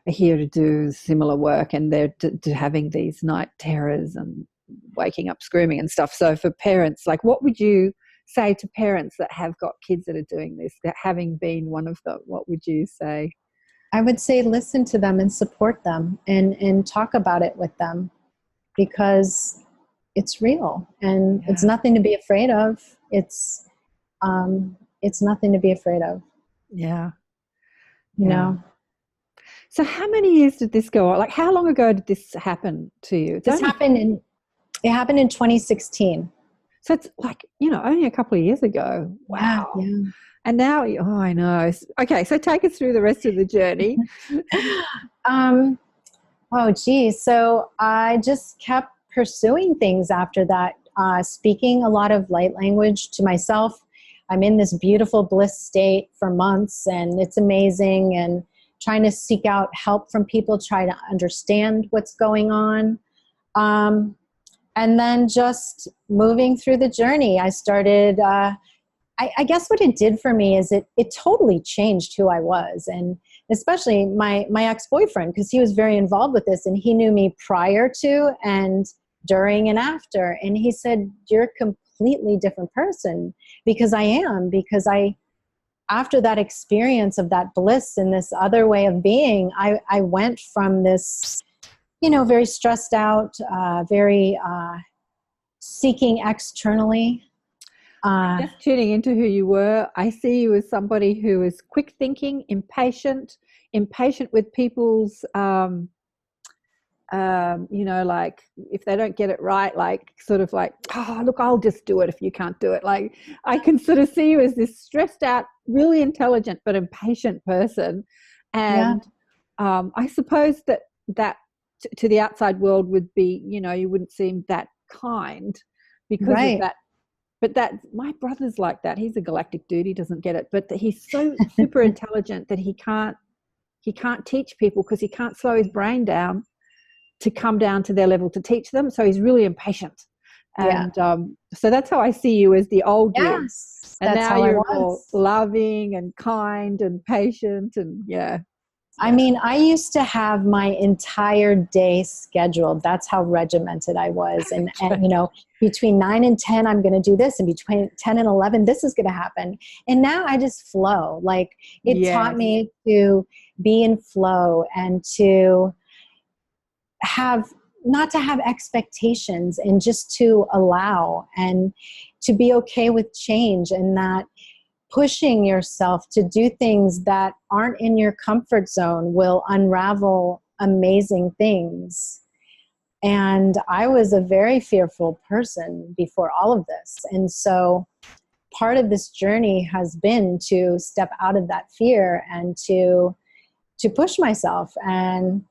are here to do similar work, and they're to having these night terrors and waking up screaming and stuff. So for parents, like, what would you say to parents that have got kids that are doing this, that having been one of them, what would you say? I would say listen to them and support them and talk about it with them, because it's real and it's nothing to be afraid of. It's nothing to be afraid of. Yeah. You know? So how many years did this go on? Like, how long ago did this happen to you? It happened in 2016. So it's like, only a couple of years ago. Wow. Yeah. And now, I know. Okay, so take us through the rest of the journey. Oh, geez. So I just kept pursuing things after that, speaking a lot of light language to myself. I'm in this beautiful bliss state for months, and it's amazing, and trying to seek out help from people, try to understand what's going on. And then just moving through the journey, I started, I guess what it did for me is it totally changed who I was, and especially my ex-boyfriend, because he was very involved with this, and he knew me prior to and during and after. And he said, you're a completely different person, because after that experience of that bliss and this other way of being, I went from this, very stressed out, very seeking externally. Just tuning into who you were, I see you as somebody who is quick thinking, impatient with people's, like if they don't get it right, like sort of like, oh, look, I'll just do it if you can't do it. Like, I can sort of see you as this stressed out, really intelligent but impatient person. And I suppose that to the outside world would be, you wouldn't seem that kind because of that. But my brother's like that. He's a galactic dude. He doesn't get it. But he's so super intelligent that he can't teach people, because he can't slow his brain down to come down to their level to teach them. So he's really impatient. And so that's how I see you, as the old you. Yes, and that's now how you're I was. more loving and kind and patient, and I mean, I used to have my entire day scheduled. That's how regimented I was. And between 9 and 10, I'm going to do this. And between 10 and 11, this is going to happen. And now I just flow. Like, it taught me to be in flow and to not to have expectations, and just to allow and to be okay with change, and that pushing yourself to do things that aren't in your comfort zone will unravel amazing things. And I was a very fearful person before all of this. And so part of this journey has been to step out of that fear and to push myself, and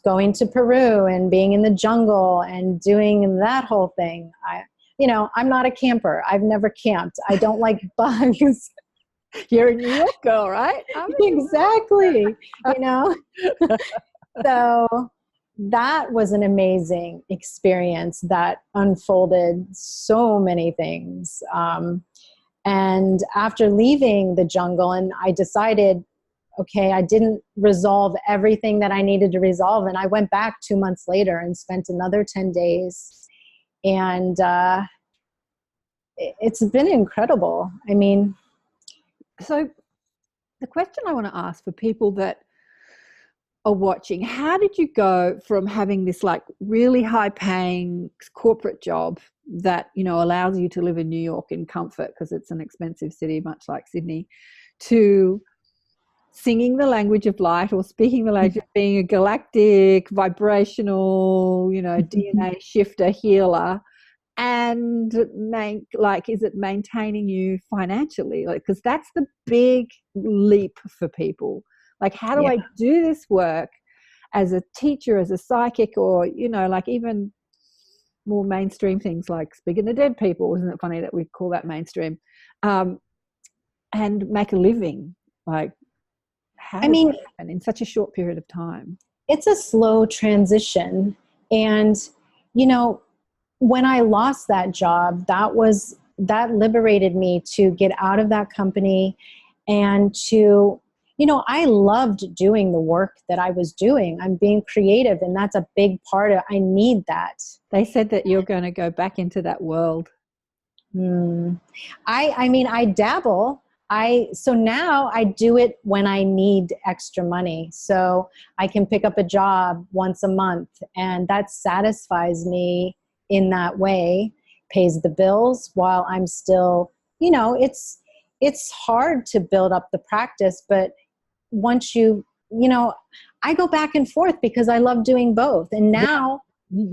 going to Peru and being in the jungle and doing that whole thing. I'm not a camper. I've never camped. I don't like bugs. You're a New York girl, right? Exactly. So that was an amazing experience that unfolded so many things. And after leaving the jungle, and I decided, okay, I didn't resolve everything that I needed to resolve. And I went back 2 months later and spent another 10 days. And it's been incredible. I mean, so the question I want to ask for people that are watching, how did you go from having this like really high paying corporate job that, allows you to live in New York in comfort, because it's an expensive city, much like Sydney, to singing the language of light, or speaking the language of being a galactic, vibrational, DNA shifter, healer, and is it maintaining you financially? Like, because that's the big leap for people. Like, how do I do this work as a teacher, as a psychic, or, like even more mainstream things like speaking to dead people? Isn't it funny that we call that mainstream? And make a living? Like, how does that happen in such a short period of time? It's a slow transition. And, when I lost that job, that liberated me to get out of that company and to, I loved doing the work that I was doing. I'm being creative, and that's a big part of, I need that. They said that you're going to go back into that world. I dabble. So now I do it when I need extra money. So I can pick up a job once a month, and that satisfies me in that way, pays the bills while I'm still, it's hard to build up the practice, but once I go back and forth because I love doing both. And now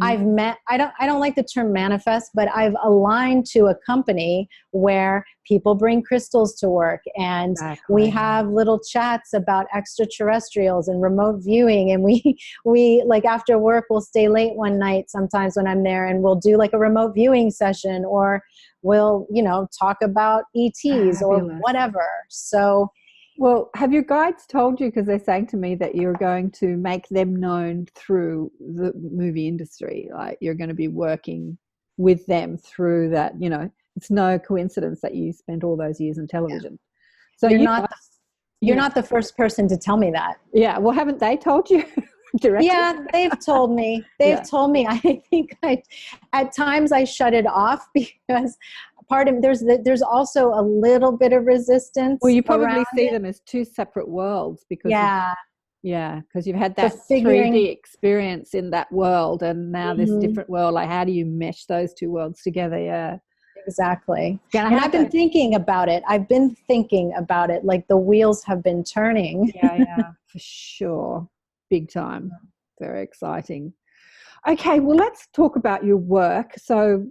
I've met, I don't like the term manifest, but I've aligned to a company where people bring crystals to work, and we have little chats about extraterrestrials and remote viewing. And we like after work, we'll stay late one night sometimes when I'm there, and we'll do like a remote viewing session, or we'll, talk about ETs or whatever. So, well, have your guides told you, because they're saying to me that you're going to make them known through the movie industry, like you're going to be working with them through that, it's no coincidence that you spent all those years in television. So you're not the first person to tell me that. Yeah. Well, haven't they told you directly? Yeah, they've told me. Told me. I think at times I shut it off because there's also a little bit of resistance. Well, you probably see them as two separate worlds because because you've had that 3D experience in that world, and now this different world. Like, how do you mesh those two worlds together? Yeah, exactly. And I've been thinking about it. Like the wheels have been turning. Yeah, for sure, big time. Very exciting. Okay, well, let's talk about your work. So,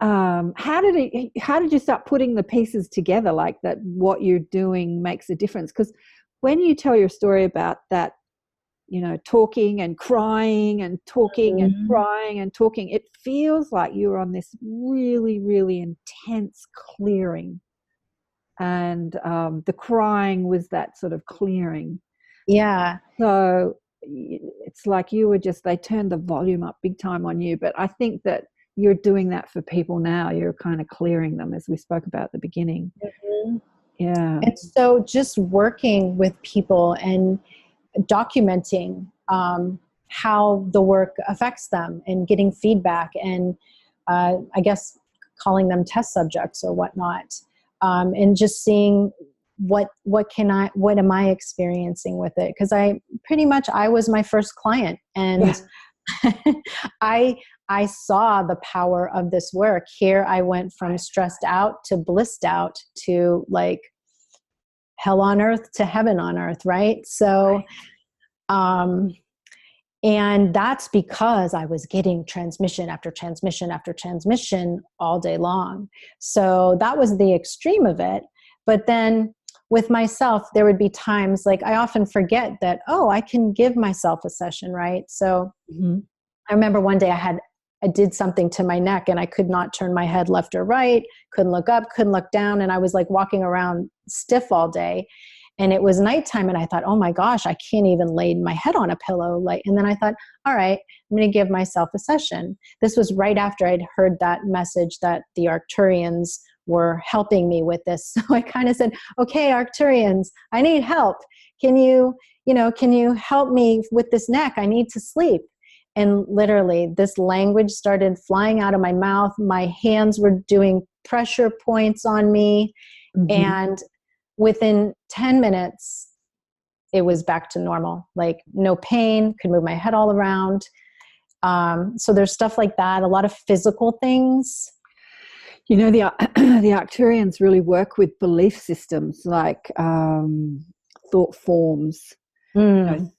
how did you start putting the pieces together, like that what you're doing makes a difference? Because when you tell your story about that, talking and crying and talking and crying and talking, it feels like you're on this really, really intense clearing, and the crying was that sort of clearing. Yeah. So it's like they turned the volume up big time on you. But I think that you're doing that for people now. You're kind of clearing them, as we spoke about at the beginning. Yeah. And so just working with people and documenting how the work affects them and getting feedback, and I guess calling them test subjects or whatnot, and just seeing what am I experiencing with it? Because I was my first client, and I saw the power of this work. Here I went from stressed out to blissed out to like hell on earth to heaven on earth, right? So, and that's because I was getting transmission after transmission after transmission all day long. So that was the extreme of it. But then with myself, there would be times like I often forget that, I can give myself a session, right? So I remember one day I did something to my neck, and I could not turn my head left or right, couldn't look up, couldn't look down. And I was like walking around stiff all day, and it was nighttime, and I thought, oh my gosh, I can't even lay my head on a pillow. And then I thought, all right, I'm going to give myself a session. This was right after I'd heard that message that the Arcturians were helping me with this. So I kind of said, okay, Arcturians, I need help. Can you help me with this neck? I need to sleep. And literally this language started flying out of my mouth. My hands were doing pressure points on me. And within 10 minutes, it was back to normal. Like no pain, could move my head all around. So there's stuff like that, a lot of physical things. The Arcturians really work with belief systems, like thought forms.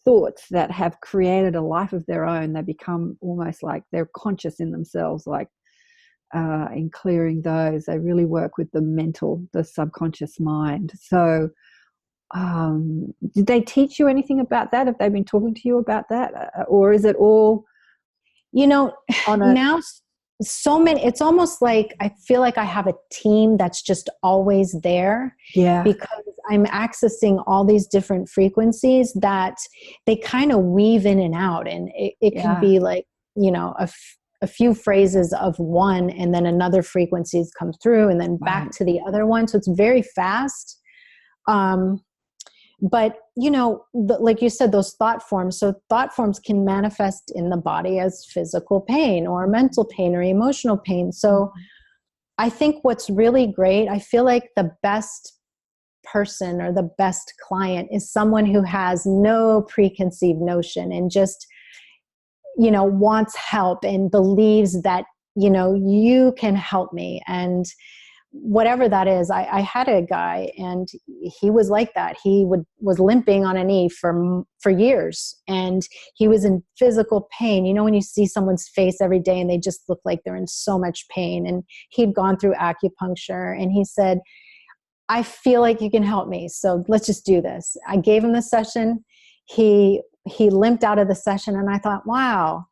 Thoughts that have created a life of their own. They become almost like they're conscious in themselves, like in clearing those. They really work with the subconscious mind. So did they teach you anything about that? Have they been talking to you about that? Or is it all, now so many, it's almost like I feel like I have a team that's just always there. Yeah. Because I'm accessing all these different frequencies that they kind of weave in and out. And it can be like, a few phrases of one, and then another frequencies come through, and then back to the other one. So it's very fast. But, like you said, those thought forms. So thought forms can manifest in the body as physical pain or mental pain or emotional pain. So I think what's really great, I feel like the best person or the best client is someone who has no preconceived notion and just, wants help and believes that, you can help me. And whatever that is, I had a guy and he was like that. He was limping on a knee for years, and he was in physical pain. When you see someone's face every day and they just look like they're in so much pain, and he'd gone through acupuncture, and he said, I feel like you can help me. So let's just do this. I gave him the session. He limped out of the session, and I thought, wow,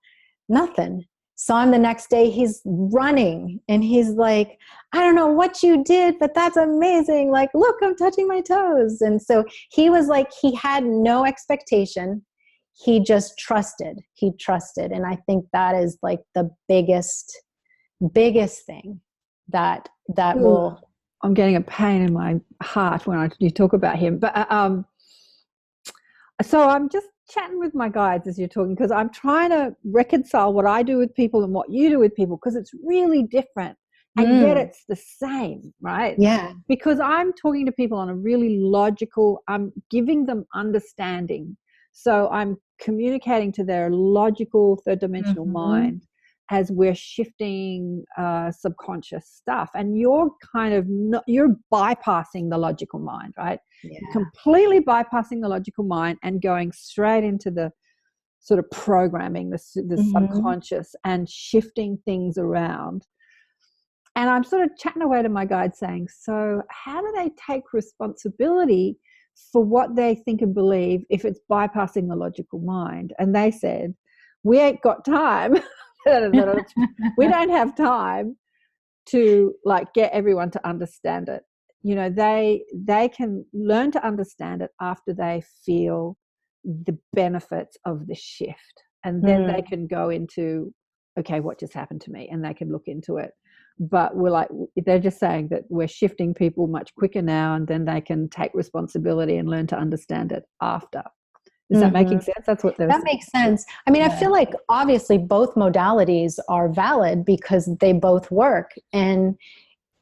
nothing. Saw him the next day, he's running, and he's like, I don't know what you did, but that's amazing. Like, look, I'm touching my toes. And so he was like, he had no expectation. He just trusted. He trusted. And I think that is like the biggest thing that will. I'm getting a pain in my heart when you talk about him. But so I'm just chatting with my guides as you're talking, because I'm trying to reconcile what I do with people and what you do with people, because it's really different, and yet it's the same, right? Yeah. Because I'm talking to people on a really logical, I'm giving them understanding. So I'm communicating to their logical third dimensional mind as we're shifting subconscious stuff. And you're you're bypassing the logical mind, right? Yeah. Completely bypassing the logical mind and going straight into the sort of programming, the subconscious, and shifting things around. And I'm sort of chatting away to my guide saying, so how do they take responsibility for what they think and believe if it's bypassing the logical mind? And they said, we ain't got time. We don't have time to like get everyone to understand it. They can learn to understand it after they feel the benefits of the shift, and then they can go into, okay, what just happened to me, and they can look into it. But they're just saying that we're shifting people much quicker now, and then they can take responsibility and learn to understand it after. Is that making sense? That's what they're saying. That makes sense. I mean, I feel like obviously both modalities are valid because they both work, and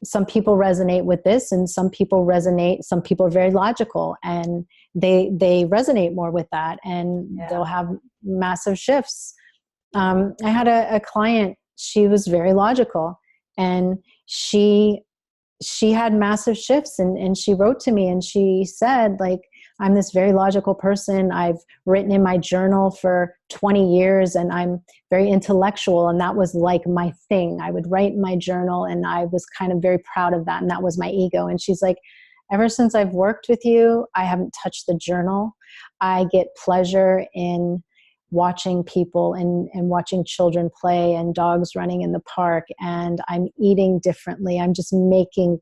some people resonate with this and some people are very logical and they resonate more with that, and they'll have massive shifts. I had a client, she was very logical, and she had massive shifts, and she wrote to me and she said, like, I'm this very logical person. I've written in my journal for 20 years and I'm very intellectual. And that was like my thing. I would write in my journal and I was kind of very proud of that. And that was my ego. And she's like, ever since I've worked with you, I haven't touched the journal. I get pleasure in watching people and watching children play and dogs running in the park. And I'm eating differently. I'm just making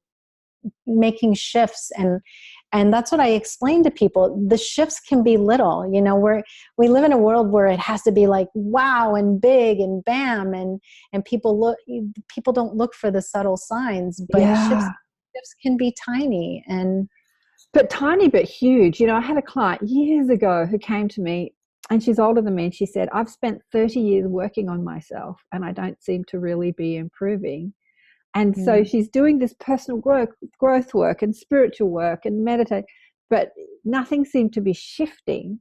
shifts. And that's what I explain to people. The shifts can be little, we live in a world where it has to be like, wow, and big and bam. And people don't look for the subtle signs, but shifts can be tiny but huge. I had a client years ago who came to me, and she's older than me. And she said, I've spent 30 years working on myself and I don't seem to really be improving. And so she's doing this personal growth work and spiritual work and meditate, but nothing seemed to be shifting.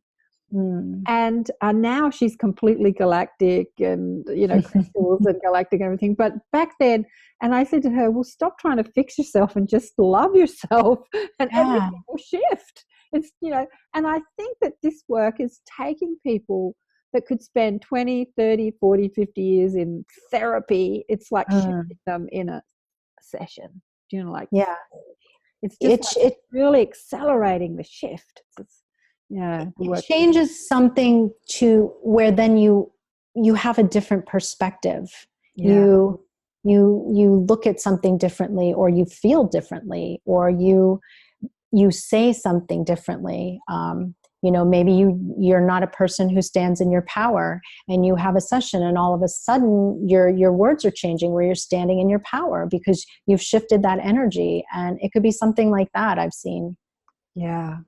And now she's completely galactic and, crystals and galactic and everything. But back then, and I said to her, well, stop trying to fix yourself and just love yourself and everything will shift. It's, and I think that this work is taking people that could spend 20, 30, 40, 50 years in therapy. It's like shifting them in a session. Do you know, like, yeah, it's just like really accelerating the shift. The it changes something to where then you have a different perspective. Yeah. You look at something differently, or you feel differently, or you say something differently. Maybe you're not a person who stands in your power, and you have a session, and all of a sudden your words are changing where you're standing in your power because you've shifted that energy. And it could be something like that I've seen. Yeah.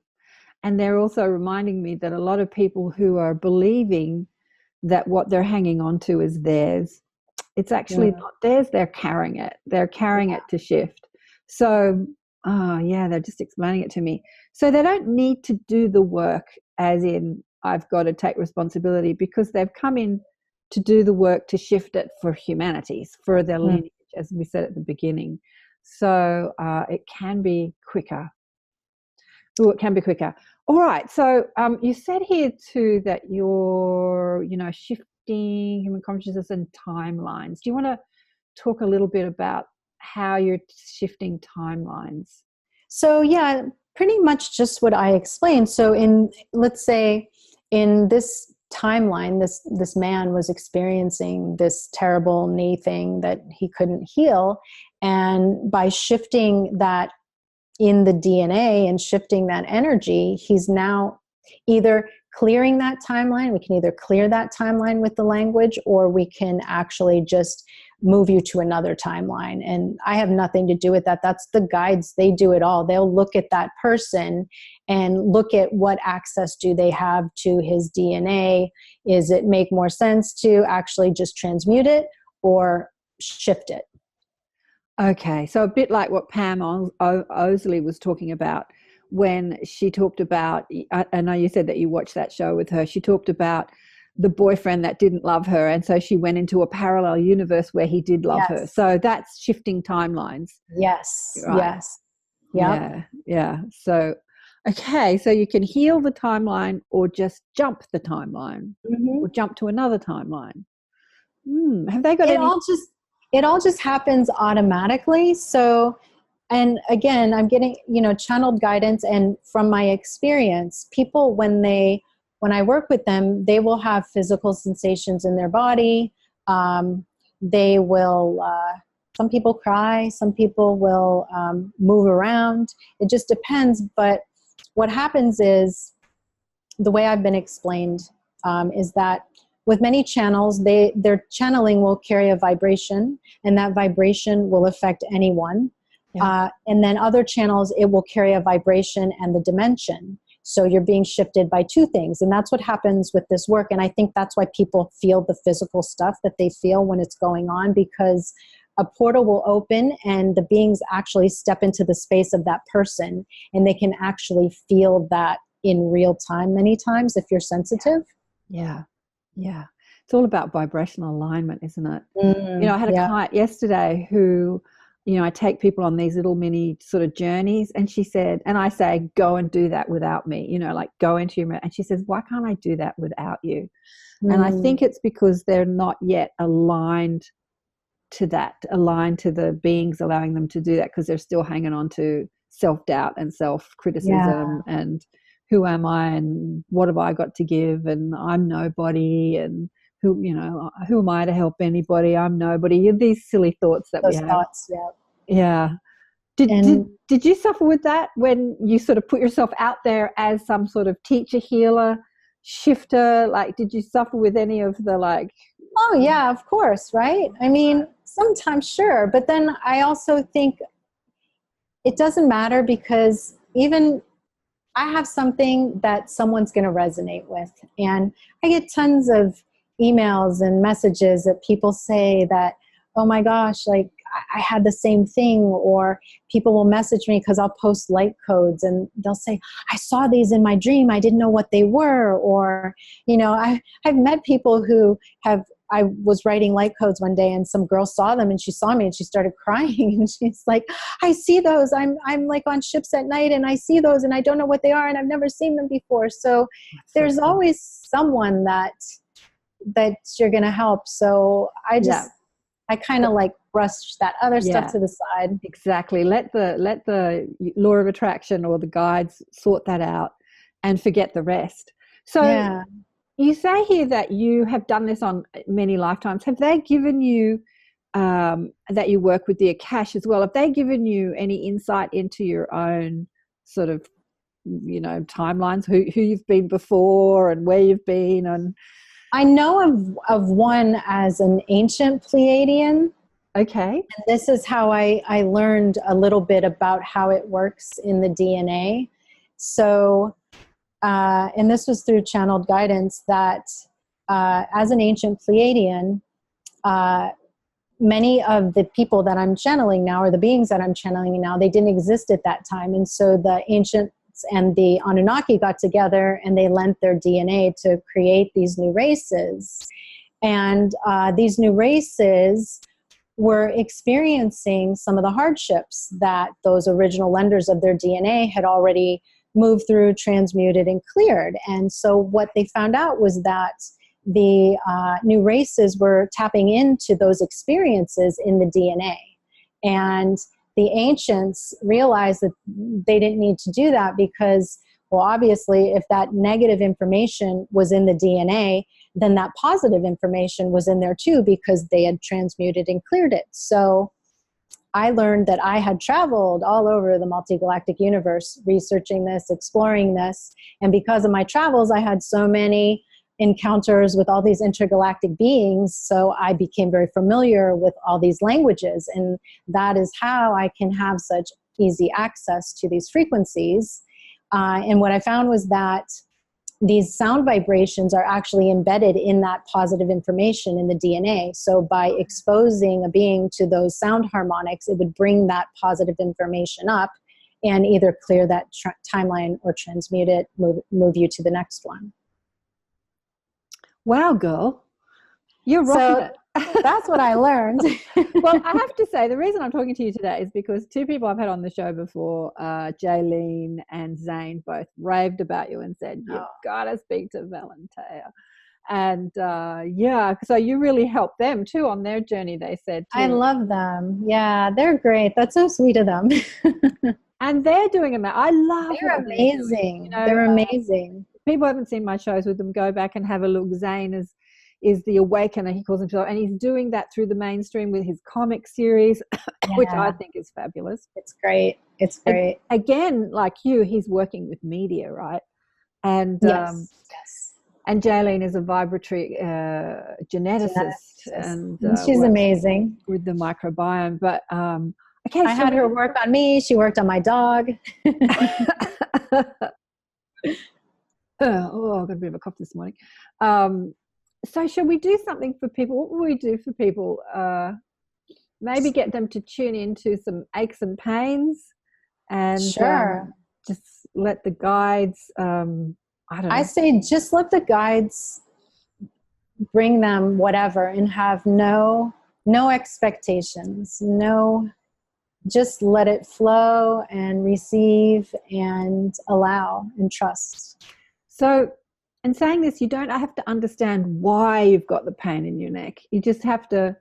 And they're also reminding me that a lot of people who are believing that what they're hanging on to is theirs, it's actually not theirs. They're carrying it. They're carrying it to shift. So, they're just explaining it to me. So they don't need to do the work as in I've got to take responsibility, because they've come in to do the work to shift it for humanities, for their lineage, as we said at the beginning. So it can be quicker. It can be quicker. All right. So you said here too that you're, shifting human consciousness and timelines. Do you want to talk a little bit about how you're shifting timelines? So yeah, pretty much just what I explained. So let's say in this timeline, this man was experiencing this terrible knee thing that he couldn't heal. And by shifting that in the DNA and shifting that energy, he's now either clearing that timeline. We can either clear that timeline with the language, or we can actually just move you to another timeline. And I have nothing to do with that. That's the guides. They do it all. They'll look at that person and look at what access do they have to his DNA. Is it make more sense to actually just transmute it or shift it? Okay, so a bit like what Pam Osley was talking about when she talked about, I know you said that you watched that show with her, she talked about the boyfriend that didn't love her, and so she went into a parallel universe where he did love her. So that's shifting timelines. Yes, right? Yes. Yep. Yeah. So, okay, so you can heal the timeline or just jump the timeline or jump to another timeline. Have they got It all just happens automatically. So, and again, I'm getting, channeled guidance, and from my experience, people, when I work with them, they will have physical sensations in their body. They will, some people cry, some people will move around. It just depends. But what happens is, the way I've been explained, is that with many channels, their channeling will carry a vibration, and that vibration will affect anyone. Yeah. And then other channels, it will carry a vibration and the dimension. So you're being shifted by two things. And that's what happens with this work. And I think that's why people feel the physical stuff that they feel when it's going on, because a portal will open and the beings actually step into the space of that person, and they can actually feel that in real time many times if you're sensitive. Yeah. It's all about vibrational alignment, isn't it? I had a client yesterday who, I take people on these little mini sort of journeys, and she said, and I say, go and do that without me, like go into your, and she says, why can't I do that without you? And I think it's because they're not yet aligned to the beings allowing them to do that, because they're still hanging on to self-doubt and self-criticism and who am I and what have I got to give, and I'm nobody, and who am I to help anybody? I'm nobody. These silly thoughts that we have. Thoughts, yeah. Did you suffer with that when you sort of put yourself out there as some sort of teacher, healer, shifter? Like, did you suffer with any of the like? Oh yeah, of course, right? I mean, sometimes sure, but then I also think it doesn't matter, because even I have something that someone's going to resonate with. And I get tons of emails and messages that people say that, oh my gosh, like I had the same thing. Or people will message me because I'll post light codes and they'll say, I saw these in my dream. I didn't know what they were. Or, I've met people who I was writing light codes one day, and some girl saw them, and she saw me and she started crying, and she's like, I see those. I'm like on ships at night, and I see those, and I don't know what they are, and I've never seen them before. So there's always someone that that you're going to help. So I kind of like brush that other stuff to the side. Exactly. Let the law of attraction or the guides sort that out and forget the rest. So you say here that you have done this on many lifetimes. Have they given you that you work with the Akash as well? Have they given you any insight into your own sort of, timelines, who you've been before and where you've been? And I know of one as an ancient Pleiadian. Okay. And this is how I learned a little bit about how it works in the DNA. So, and this was through channeled guidance, that as an ancient Pleiadian, many of the people that I'm channeling now, or the beings that I'm channeling now, they didn't exist at that time. And so the ancients and the Anunnaki got together and they lent their DNA to create these new races. And these new races were experiencing some of the hardships that those original lenders of their DNA had already moved through, transmuted, and cleared. And so what they found out was that the new races were tapping into those experiences in the DNA. And the ancients realized that they didn't need to do that because, well, obviously, if that negative information was in the DNA, then that positive information was in there too, because they had transmuted and cleared it. So I learned that I had traveled all over the multi-galactic universe, researching this, exploring this. And because of my travels, I had so many encounters with all these intergalactic beings. So I became very familiar with all these languages. And that is how I can have such easy access to these frequencies. And what I found was that these sound vibrations are actually embedded in that positive information in the DNA. So by exposing a being to those sound harmonics, it would bring that positive information up and either clear that timeline or transmute it, move you to the next one. Wow, girl. You're rocking it. That's what I learned. Well, I have to say, the reason I'm talking to you today is because two people I've had on the show before, Jaylene and Zane, both raved about you and said, you've got to speak to Velentaya. And so you really helped them too on their journey, they said too. I love them. Yeah, they're great. That's so sweet of them. And they're doing it. I love They're amazing. They're amazing. People haven't seen my shows with them, go back and have a look. Zane is the awakener, he calls himself, and he's doing that through the mainstream with his comic series, which I think is fabulous. It's great. It's great. Again, like you, he's working with media, right? And yes. And Jaylene is a vibratory geneticist, and she's amazing with the microbiome. But okay, I had her work on me. She worked on my dog. I got a bit of a cough this morning. So shall we do something for people? What will we do for people? Maybe get them to tune into some aches and pains, and just let the guides, I don't know. I say just let the guides bring them whatever and have no expectations, just let it flow and receive and allow and trust. So, in saying this, you don't have to understand why you've got the pain in your neck. You just have to,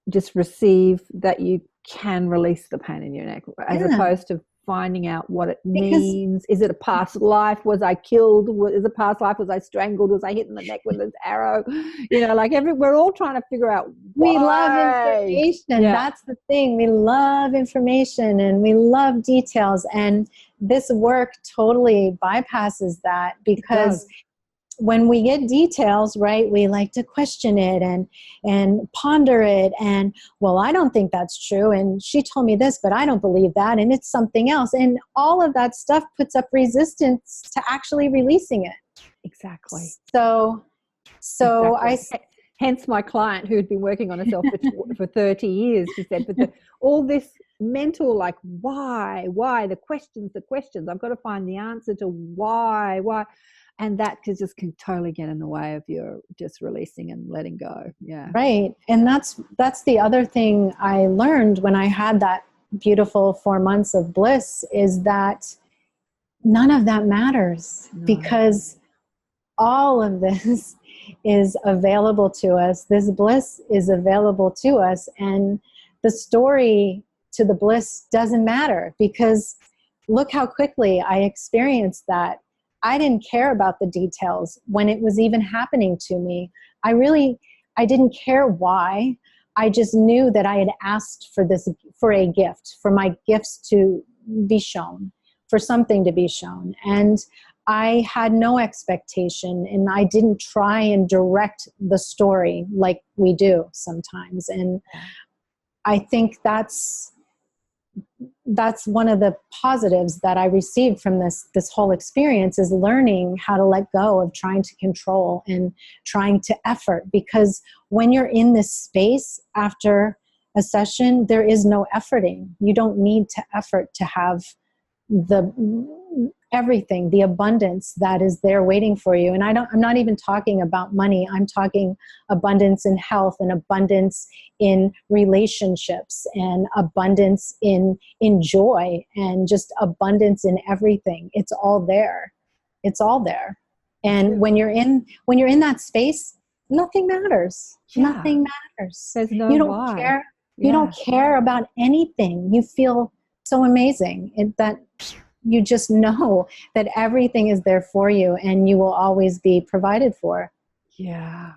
just receive that you can release the pain in your neck, as opposed to finding out what it means. Is it a past life? Was I killed? Is it a past life? Was I strangled? Was I hit in the neck with an arrow? We're all trying to figure out why. We love information. Yeah. That's the thing. We love information and we love details. And this work totally bypasses that, because when we get details, right, we like to question it and ponder it. And, well, I don't think that's true. And she told me this, but I don't believe that. And it's something else. And all of that stuff puts up resistance to actually releasing it. Exactly. So hence my client who had been working on herself for 30 years, she said, but all this mental, why, the questions, I've got to find the answer to why. And that can totally get in the way of your just releasing and letting go. Yeah. Right. And that's the other thing I learned when I had that beautiful 4 months of bliss, is that none of that matters, because all of this is available to us. This bliss is available to us. And the story to the bliss doesn't matter, because look how quickly I experienced that. I didn't care about the details when it was even happening to me. I didn't care why. I just knew that I had asked for a gift, for my gifts to be shown, for something to be shown. And I had no expectation, and I didn't try and direct the story like we do sometimes. And I think that's one of the positives that I received from this whole experience, is learning how to let go of trying to control and trying to effort. Because when you're in this space after a session, there is no efforting. You don't need to effort to have everything, the abundance that is there waiting for you. And I'm not even talking about money. I'm talking abundance in health, and abundance in relationships, and abundance in joy, and just abundance in everything. It's all there. It's all there. And when you're in that space, nothing matters. Yeah. Nothing matters. There's no you don't why. care. You don't care about anything. You feel so amazing that you just know that everything is there for you, and you will always be provided for. Yeah.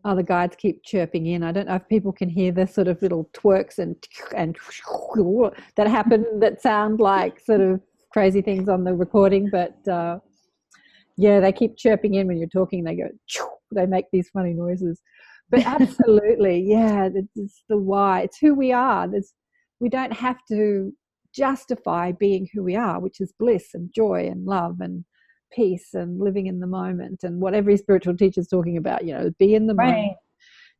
Oh, the guides keep chirping in. I don't know if people can hear the sort of little twerks and that happen that sound like sort of crazy things on the recording, but yeah, they keep chirping in when you're talking. They go, they make these funny noises. But absolutely, yeah, it's the why. It's who we are. We don't have to justify being who we are, which is bliss and joy and love and peace and living in the moment, and what every spiritual teacher is talking about, be in the moment.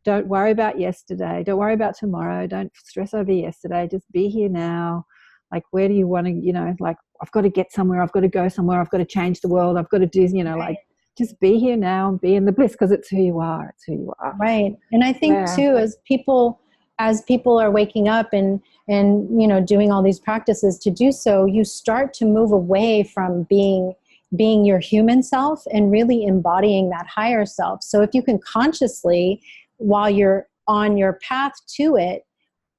Don't worry about yesterday. Don't worry about tomorrow. Don't stress over yesterday. Just be here now. Like, where do you want to, like, I've got to get somewhere. I've got to go somewhere. I've got to change the world. I've got to do, like, just be here now and be in the bliss, because it's who you are. It's who you are. Right. And I think too, as people are waking up and doing all these practices, to do so, you start to move away from being your human self and really embodying that higher self. So if you can consciously, while you're on your path to it,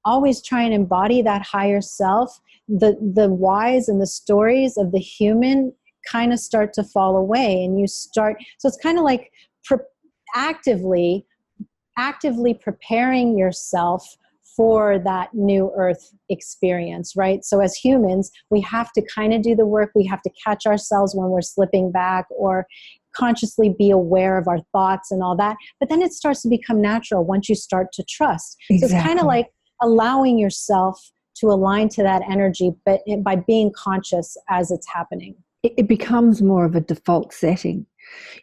always try and embody that higher self, the whys and the stories of the human kind of start to fall away, and so it's kind of like actively preparing yourself for that new earth experience, right? So as humans, we have to kind of do the work. We have to catch ourselves when we're slipping back, or consciously be aware of our thoughts and all that. But then it starts to become natural once you start to trust. Exactly. So it's kind of like allowing yourself to align to that energy, but by being conscious as it's happening. It becomes more of a default setting.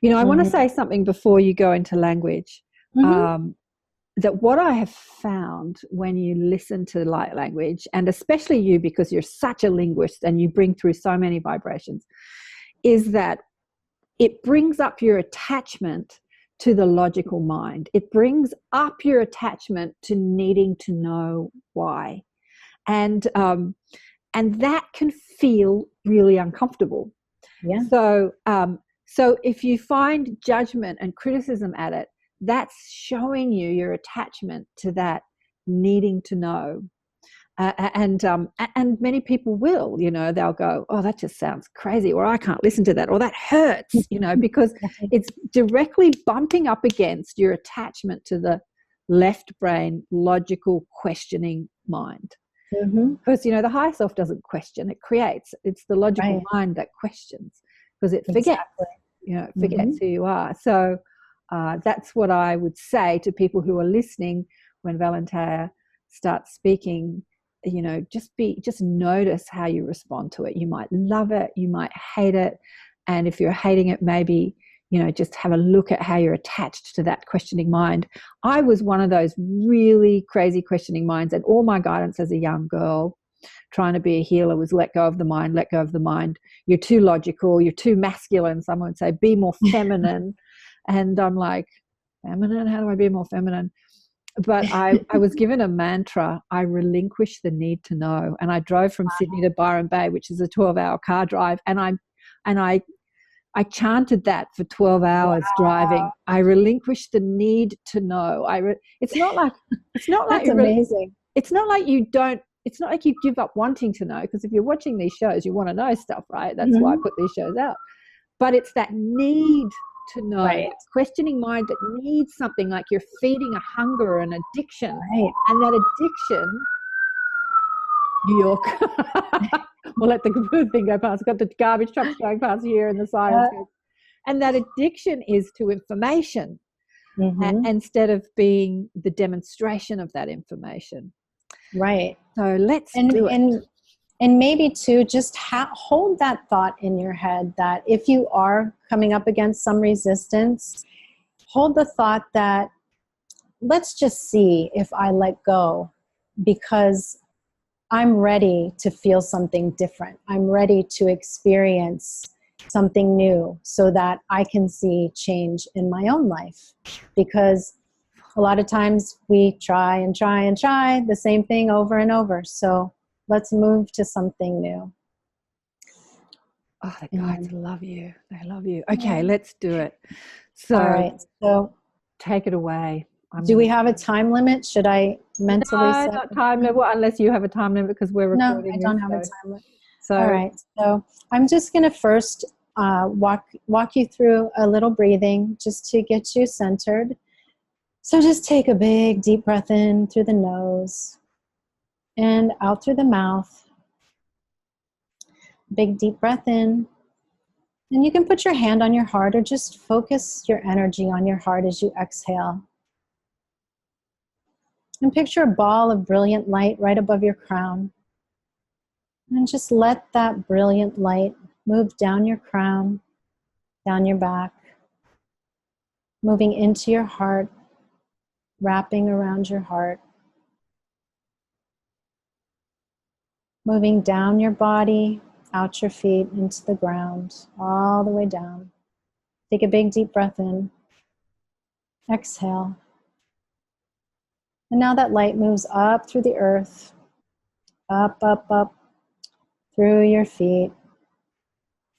I want to say something before you go into language. That what I have found when you listen to light language, and especially you, because you're such a linguist and you bring through so many vibrations, is that it brings up your attachment to the logical mind. It brings up your attachment to needing to know why. And that can feel really uncomfortable. Yeah. So if you find judgment and criticism at it, that's showing you your attachment to that needing to know. And many people will, they'll go, oh, that just sounds crazy, or I can't listen to that, or that hurts, because it's directly bumping up against your attachment to the left brain, logical, questioning mind. Because, the higher self doesn't question, it creates. It's the logical mind that questions, because it forgets, it forgets who you are. So that's what I would say to people who are listening when Velentaya starts speaking. Just notice how you respond to it. You might love it, you might hate it, and if you're hating it, maybe just have a look at how you're attached to that questioning mind. I was one of those really crazy questioning minds, and all my guidance as a young girl trying to be a healer was let go of the mind, let go of the mind. You're too logical, you're too masculine. Someone would say, be more feminine. And I'm like, feminine? How do I be more feminine? But I was given a mantra: I relinquish the need to know. And I drove from Sydney to Byron Bay, which is a 12-hour car drive, and I I chanted that for 12 hours driving. I relinquished the need to know. It's not like That's amazing. It's not like you give up wanting to know, because if you're watching these shows, you want to know stuff, right? That's why I put these shows out. But it's that need to know, Right. questioning mind that needs something, like you're feeding a hunger, an addiction. Right. And that addiction, New York, we'll let the good thing go past. Got the garbage trucks going past here and the sirens. And that addiction is to information instead of being the demonstration of that information. Right. So let's do it. And maybe too, just hold that thought in your head that if you are coming up against some resistance, hold the thought that let's just see if I let go, because I'm ready to feel something different. I'm ready to experience something new so that I can see change in my own life. Because a lot of times we try and try and try the same thing over and over. So let's move to something new. Oh, the guides love you. They love you. Okay, let's do it. So, all right. So take it away. Do we have a time limit? Should I mentally set? Not time limit, unless you have a time limit, because we're recording. No, I don't have a time limit. So, all right. So I'm just going to first walk you through a little breathing just to get you centered. So just take a big deep breath in through the nose and out through the mouth. Big deep breath in. And you can put your hand on your heart or just focus your energy on your heart as you exhale. And picture a ball of brilliant light right above your crown. And just let that brilliant light move down your crown, down your back, moving into your heart, wrapping around your heart, moving down your body, out your feet, into the ground, all the way down. Take a big deep breath in. Exhale. And now that light moves up through the earth, up, through your feet,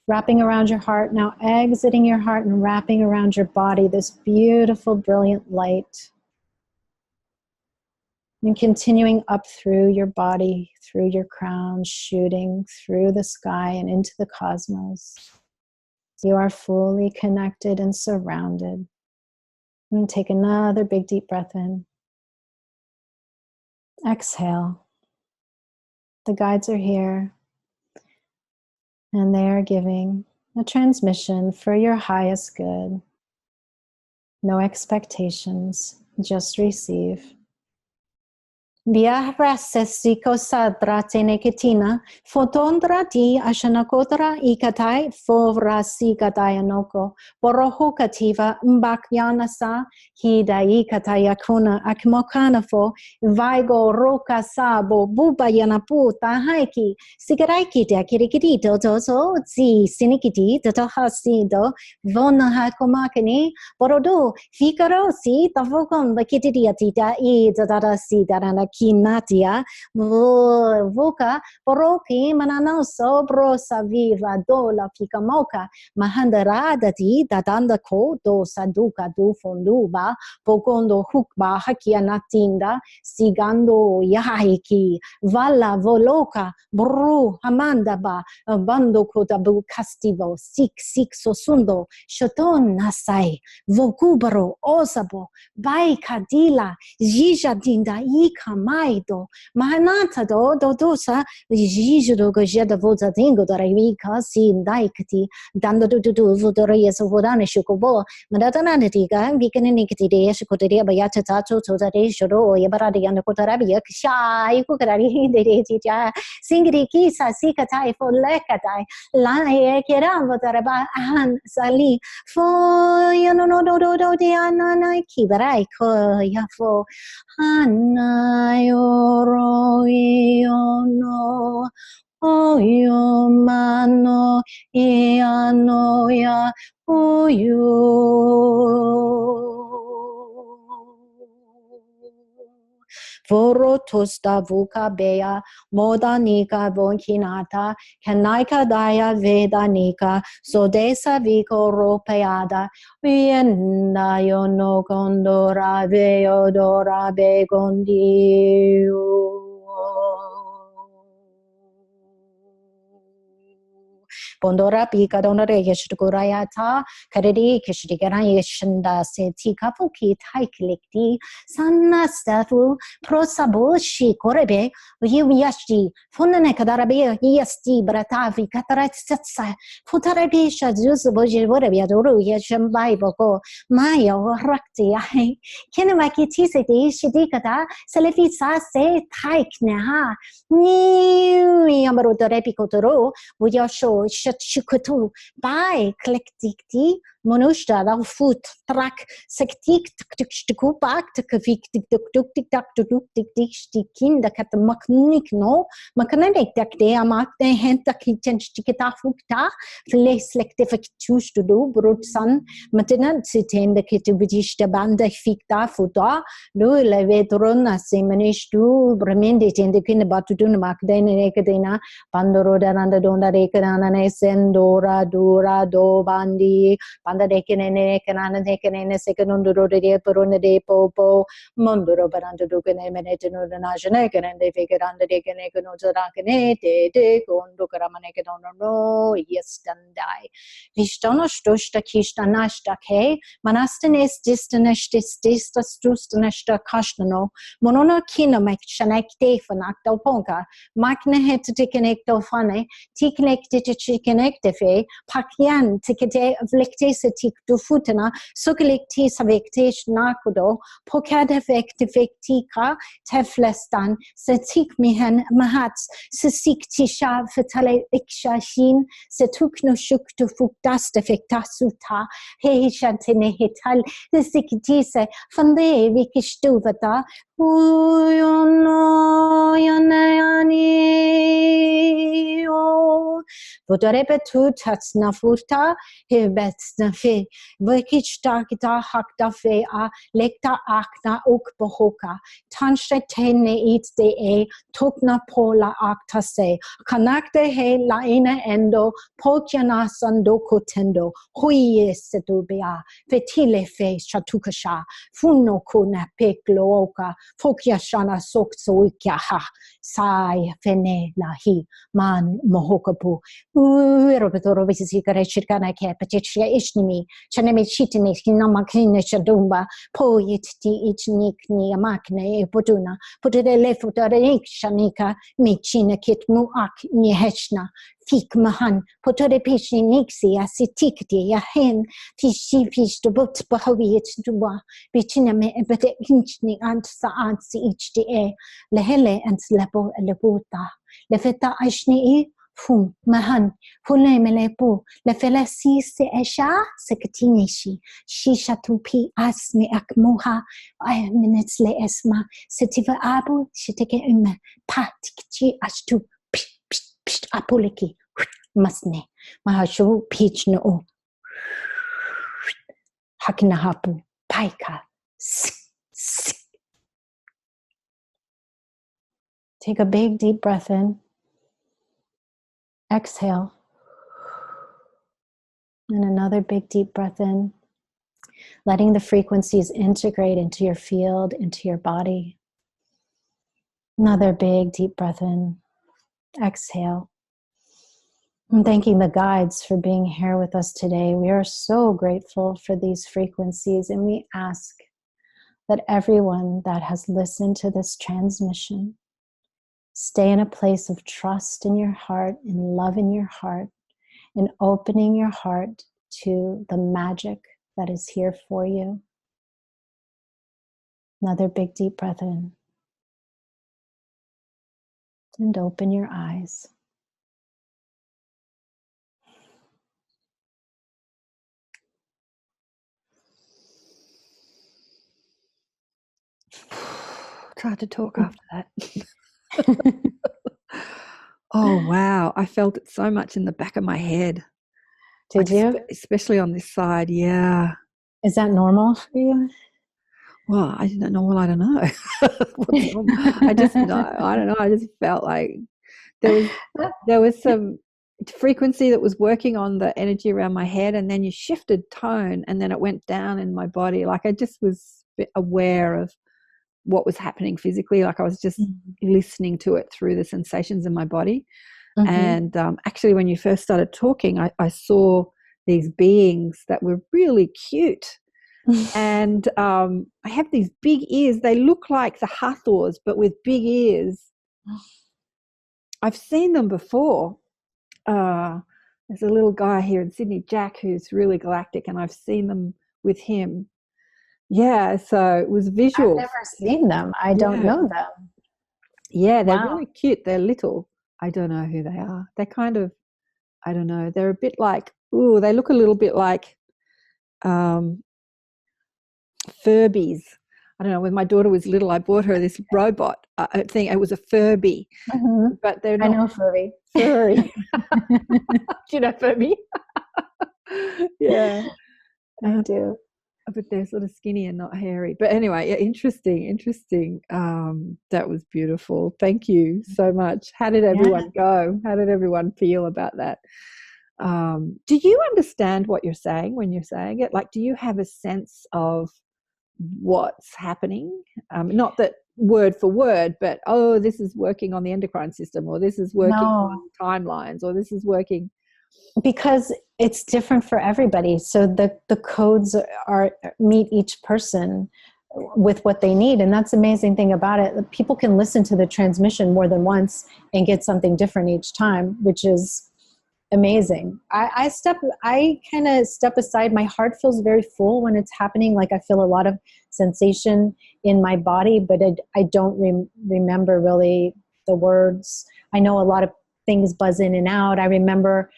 wrapping around your heart, now exiting your heart and wrapping around your body, this beautiful, brilliant light. And continuing up through your body, through your crown, shooting through the sky and into the cosmos. You are fully connected and surrounded. And take another big deep breath in. Exhale. The guides are here, and they are giving a transmission for your highest good. No expectations, just receive. Via rasesiko sadra teneketina, fotondra di ashanakotra ikatai fovrasi katayanoko, boroho kativa mbakyanasa, hida ikatayakuna akmokanafo, vaigo roka sabo, bubayanaputa haiki, sigaraiki de kirikito tozo, zi sinikiti, totohasido, vona hakomakani, borodo, fikarosi, tavokon, the kittiatita, e dadasi darana. Kinatia voca poroki mananoso brosa viva dola ficamoca mahandaradati dadanda ko do saduka do fonduba pocondo hukba hakia natinda sigando yahaiki vala voloka bru hamandaba bando kotabu castivo sik sosundo shoton nasai vocubaro osabo bai kadila jijadinda ika maido mahanata do dosa jijuro gojeda volta dingo da rivika si daikati dando do vodoria so vodane shukobo madatana diga vikanikiti de shikoteria bayata tato to da de shoro yabaradi and kotarabia shai kukarari de tija singri kisa sikatai for lekatai la keram votaraba han sali for you no do de anana kibarai ko ya for Hanayoro iono oyo mano iano ya oyo. Voro tosta vuka bea, moda nika vonkinata, kanaika daya veda nika, sodesa vico ropeada, vienda yo no condora veodora begondio. Bondora pika donore yeshgurayata, Karedi Kishigara Yeshinda Seti Kapuki Taiklikti, Sanna Statu, Prosaboshi Korebe, Yuyashi, Funanekadarabe, Yesti, Bratavi, Katarat Setsa, Futarabisha, Zuzuboji, Vorebiaduru, Yeshambai Boko, Maya, Rakti, Kinamaki Tisiti, Shidikata, Selefisa se Taikneha, Ni Yamaru Repicotoro, Uyasho, Shukutu, Bye, Collecti, Monushta, Lau Foot, Trak, Sektik, Tukupak, Tukavik, Tuk, Kinder, Cat the Maknik, no, Makanek, they are marked the hand the kitchen stikita fukta, place lectific choose to do, brute son, Matinant sit in the kitubitish the banda ficta futa, do levetrona, semanish to remendit in the kin about to do mark then Ekadena, Pandoroda and the Donda Rekanana, Sendora, Dura, Do Bandi. Panda dekinene kanana dekinene second on the road de perona de popo mondoro baranda dukane menete no najane and they figure under dekane no zarakane de gondo karamaneke no yes dandai vishtono stosta kishtana ke manastenes distanestis distastrustnesta kashno monono kino mek shanekte fanakto ponka makne het tikenekto fane tiknekte chikenekte pakyan tikete vlekte tik to futana sukelekti savektish nakudo pokad vektika teflestan setik mihen mahats sesiktisha fatale ikshin setukno shuk to fuktas defekta suta he shantene hital sesikitise fande vikistuvata uyono yanayani o votarebe tu tatsna furta Hebetsna fe, Vikista kita hakta fe a lekta akna ok bohoka, tanshe tene it de e, tokna pola akta se, kanakte he laina endo, pokyana sando kotendo, huye setubia, fetile fe shatukasha, funo kuna peklo oka, fokyashana sokso ikyaha, sai fene lahi, man mohokapu, uerobetoro visikare chirkana ke. Petitia ishnimi, chanemi chitini, hinamakine shadumba, poet ti ichnikni amakne, potuna, putere lefutare shanika, michina kit muak niehechna, fik mahan, potore pishi nixi, asitikti, yahen, tishi fish to boot bahawi it dua, bichina me ebete inchni ant saansi each de, lehele and lepo elebuta, lefeta ashni. Fum mahan fule melepu le felasi se esha sekatinishi shisha tupi asmi akmoha ay minutes le esma setiva abu shiteke patikchi ashtu apuliki masne mahashu pitch no hakinahapu paika. Take a big deep breath in. Exhale. And another big deep breath in, letting the frequencies integrate into your field, into your body. Another big deep breath in. Exhale. I'm thanking the guides for being here with us today. We are so grateful for these frequencies, and we ask that everyone that has listened to this transmission stay in a place of trust in your heart, in love in your heart, in opening your heart to the magic that is here for you. Another big deep breath in. And open your eyes. It's hard to talk after that. Oh, wow. I felt it so much in the back of my head. Did you? Especially on this side, yeah. Is that normal for you? well, I didn't know. Well, I don't know. I just know. I don't know. I just felt like there was some frequency that was working on the energy around my head, and then you shifted tone, and then it went down in my body. Like I just was aware of what was happening physically. Like I was just listening to it through the sensations in my body. And actually, when you first started talking, I saw these beings that were really cute. And I have these big ears. They look like the Hathors, but with big ears. I've seen them before. There's a little guy here in Sydney, Jack, who's really galactic, and I've seen them with him. Yeah, so it was visual. I've never seen them. I don't know them. Yeah, they're really cute. They're little. I don't know who they are. They're kind of, I don't know. They're a bit like, they look a little bit like Furbies. I don't know. When my daughter was little, I bought her this robot. I think it was a Furby, but they're not. I know Furby. Furry. Do you know Furby? Yeah, I do. But they're sort of skinny and not hairy. But anyway, yeah, interesting. That was beautiful. Thank you so much. How did everyone go? How did everyone feel about that? Do you understand what you're saying when you're saying it? Like, do you have a sense of what's happening? Not that word for word, but this is working on the endocrine system, or this is working on timelines, or this is working. Because it's different for everybody. So the codes meet each person with what they need. And that's the amazing thing about it. People can listen to the transmission more than once and get something different each time, which is amazing. I kind of step aside. My heart feels very full when it's happening. Like I feel a lot of sensation in my body, but I don't remember really the words. I know a lot of things buzz in and out. I remember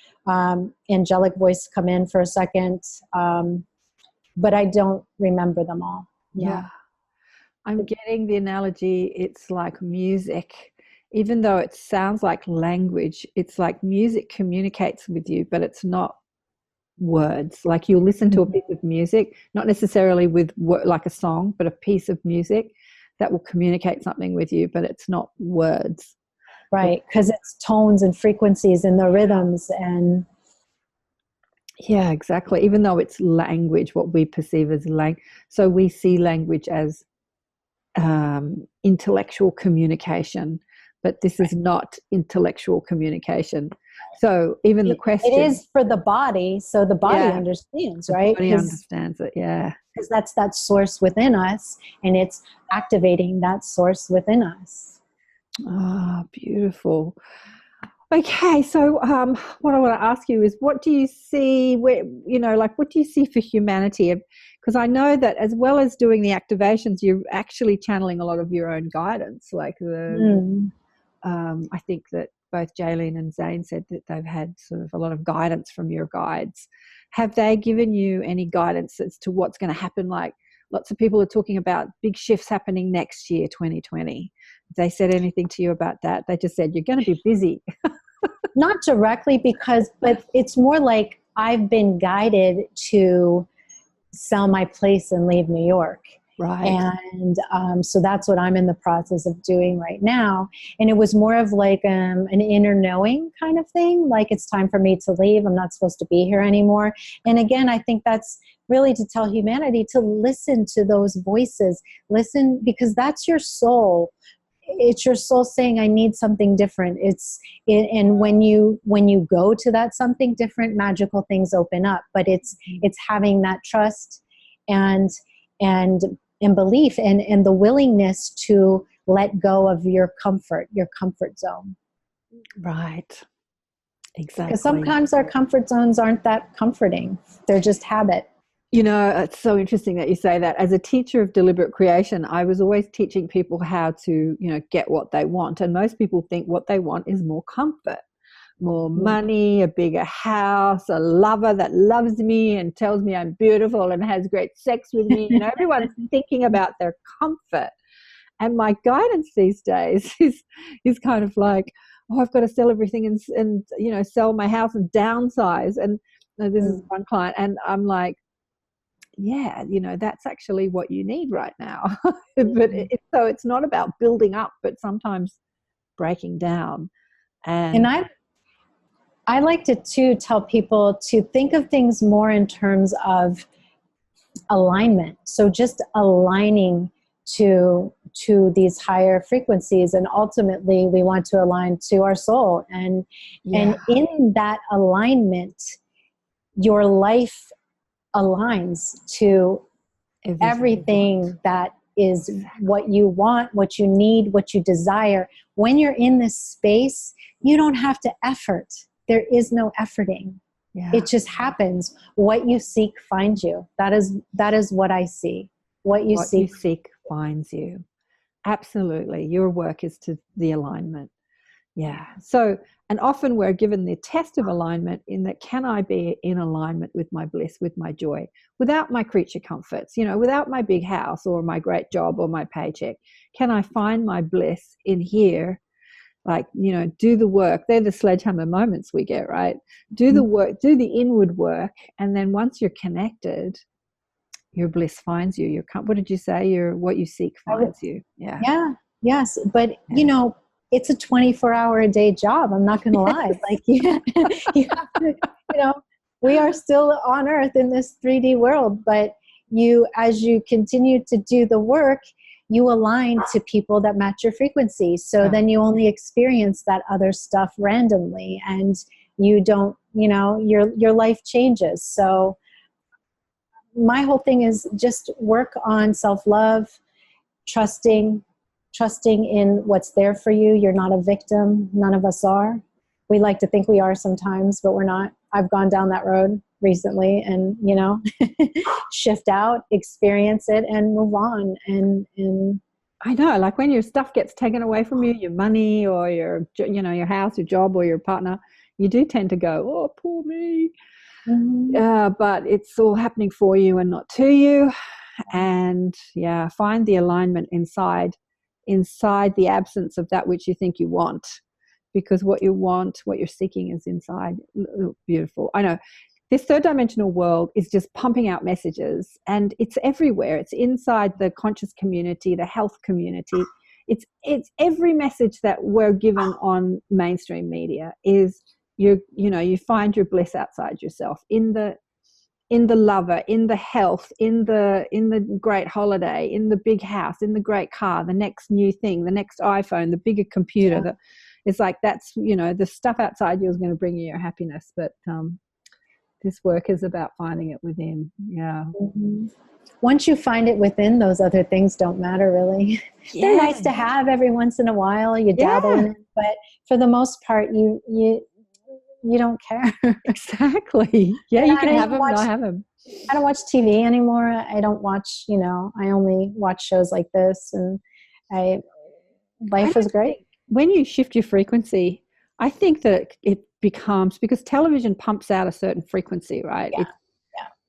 angelic voice come in for a second, but I don't remember them all. Yeah. I'm getting the analogy. It's like music. Even though it sounds like language, it's like music communicates with you, but it's not words. Like you'll listen to a piece of music, not necessarily with like a song, but a piece of music that will communicate something with you, but it's not words. Right, because it's tones and frequencies and the rhythms and... Yeah, exactly. Even though it's language, what we perceive as language. So we see language as intellectual communication, but this is not intellectual communication. So even the question... It is for the body, so the body understands, right? The body understands it, because that's that source within us, and it's activating that source within us. Oh, beautiful. Okay, so what I want to ask you is, what do you see, what do you see for humanity? Because I know that as well as doing the activations, you're actually channeling a lot of your own guidance. Like I think that both Jaylene and Zane said that they've had sort of a lot of guidance from your guides. Have they given you any guidance as to what's going to happen? Like lots of people are talking about big shifts happening next year, 2020. Have they said anything to you about that? They just said, you're going to be busy. Not directly, but it's more like I've been guided to sell my place and leave New York. Right. And so that's what I'm in the process of doing right now. And it was more of like an inner knowing kind of thing. Like it's time for me to leave. I'm not supposed to be here anymore. And again, I think that's really to tell humanity to listen to those voices. Listen, because that's your soul. It's your soul saying, I need something different. And when you go to that something different, magical things open up. But it's having that trust and belief and the willingness to let go of your comfort zone. Right. Exactly. Because sometimes our comfort zones aren't that comforting. They're just habit. You know, it's so interesting that you say that. As a teacher of deliberate creation, I was always teaching people how to, get what they want. And most people think what they want is more comfort, more money, a bigger house, a lover that loves me and tells me I'm beautiful and has great sex with me. Everyone's thinking about their comfort. And my guidance these days is kind of like, I've got to sell everything and sell my house and downsize. And this is one client, and I'm like, yeah, that's actually what you need right now. But so it's not about building up, but sometimes breaking down. And I like to too tell people to think of things more in terms of alignment. So just aligning to these higher frequencies, and ultimately we want to align to our soul, and in that alignment your life aligns to everything that is what you want, what you need, what you desire. When you're in this space, you don't have to effort. There is no efforting. It just happens. What you seek finds you. That is what I see. What you seek finds you. Absolutely. Your work is to the alignment. Yeah. So, and often we're given the test of alignment in that, can I be in alignment with my bliss, with my joy, without my creature comforts, without my big house or my great job or my paycheck? Can I find my bliss in here? Like, do the work. They're the sledgehammer moments we get, right? Do the work, do the inward work. And then once you're connected, your bliss finds you. What did you say? What you seek finds you. Yeah. Yeah. Yes. But, it's a 24-hour-a-day job. I'm not going to lie. Like, you have to, we are still on earth in this 3D world, but as you continue to do the work, you align to people that match your frequency. So then you only experience that other stuff randomly, and you don't, your life changes. So my whole thing is just work on self-love, trusting in what's there for you. You're not a victim. None of us are. We like to think we are sometimes, but we're not. I've gone down that road recently, and, shift out, experience it, and move on. And I know, like when your stuff gets taken away from you, your money or your house, your job, or your partner, you do tend to go, oh, poor me. But it's all happening for you and not to you. And find the alignment inside the absence of that which you think you want, because what you want, what you're seeking, is inside. Beautiful. I know this third dimensional world is just pumping out messages, and it's everywhere. It's inside the conscious community, the health community. It's every message that we're given on mainstream media is you find your bliss outside yourself, in the lover, in the health, in the great holiday, in the big house, in the great car, the next new thing, the next iPhone, the bigger computer. It's like, that's, the stuff outside you is going to bring you your happiness. But this work is about finding it within. Yeah. Mm-hmm. Once you find it within, those other things don't matter, really. They're nice to have every once in a while. You dabble in it, but for the most part, you don't care. Exactly. Yeah, you can have them, not have them. I don't watch TV anymore. I don't watch, I only watch shows like this, and life is great. When you shift your frequency, I think that it becomes, because television pumps out a certain frequency, right? Yeah.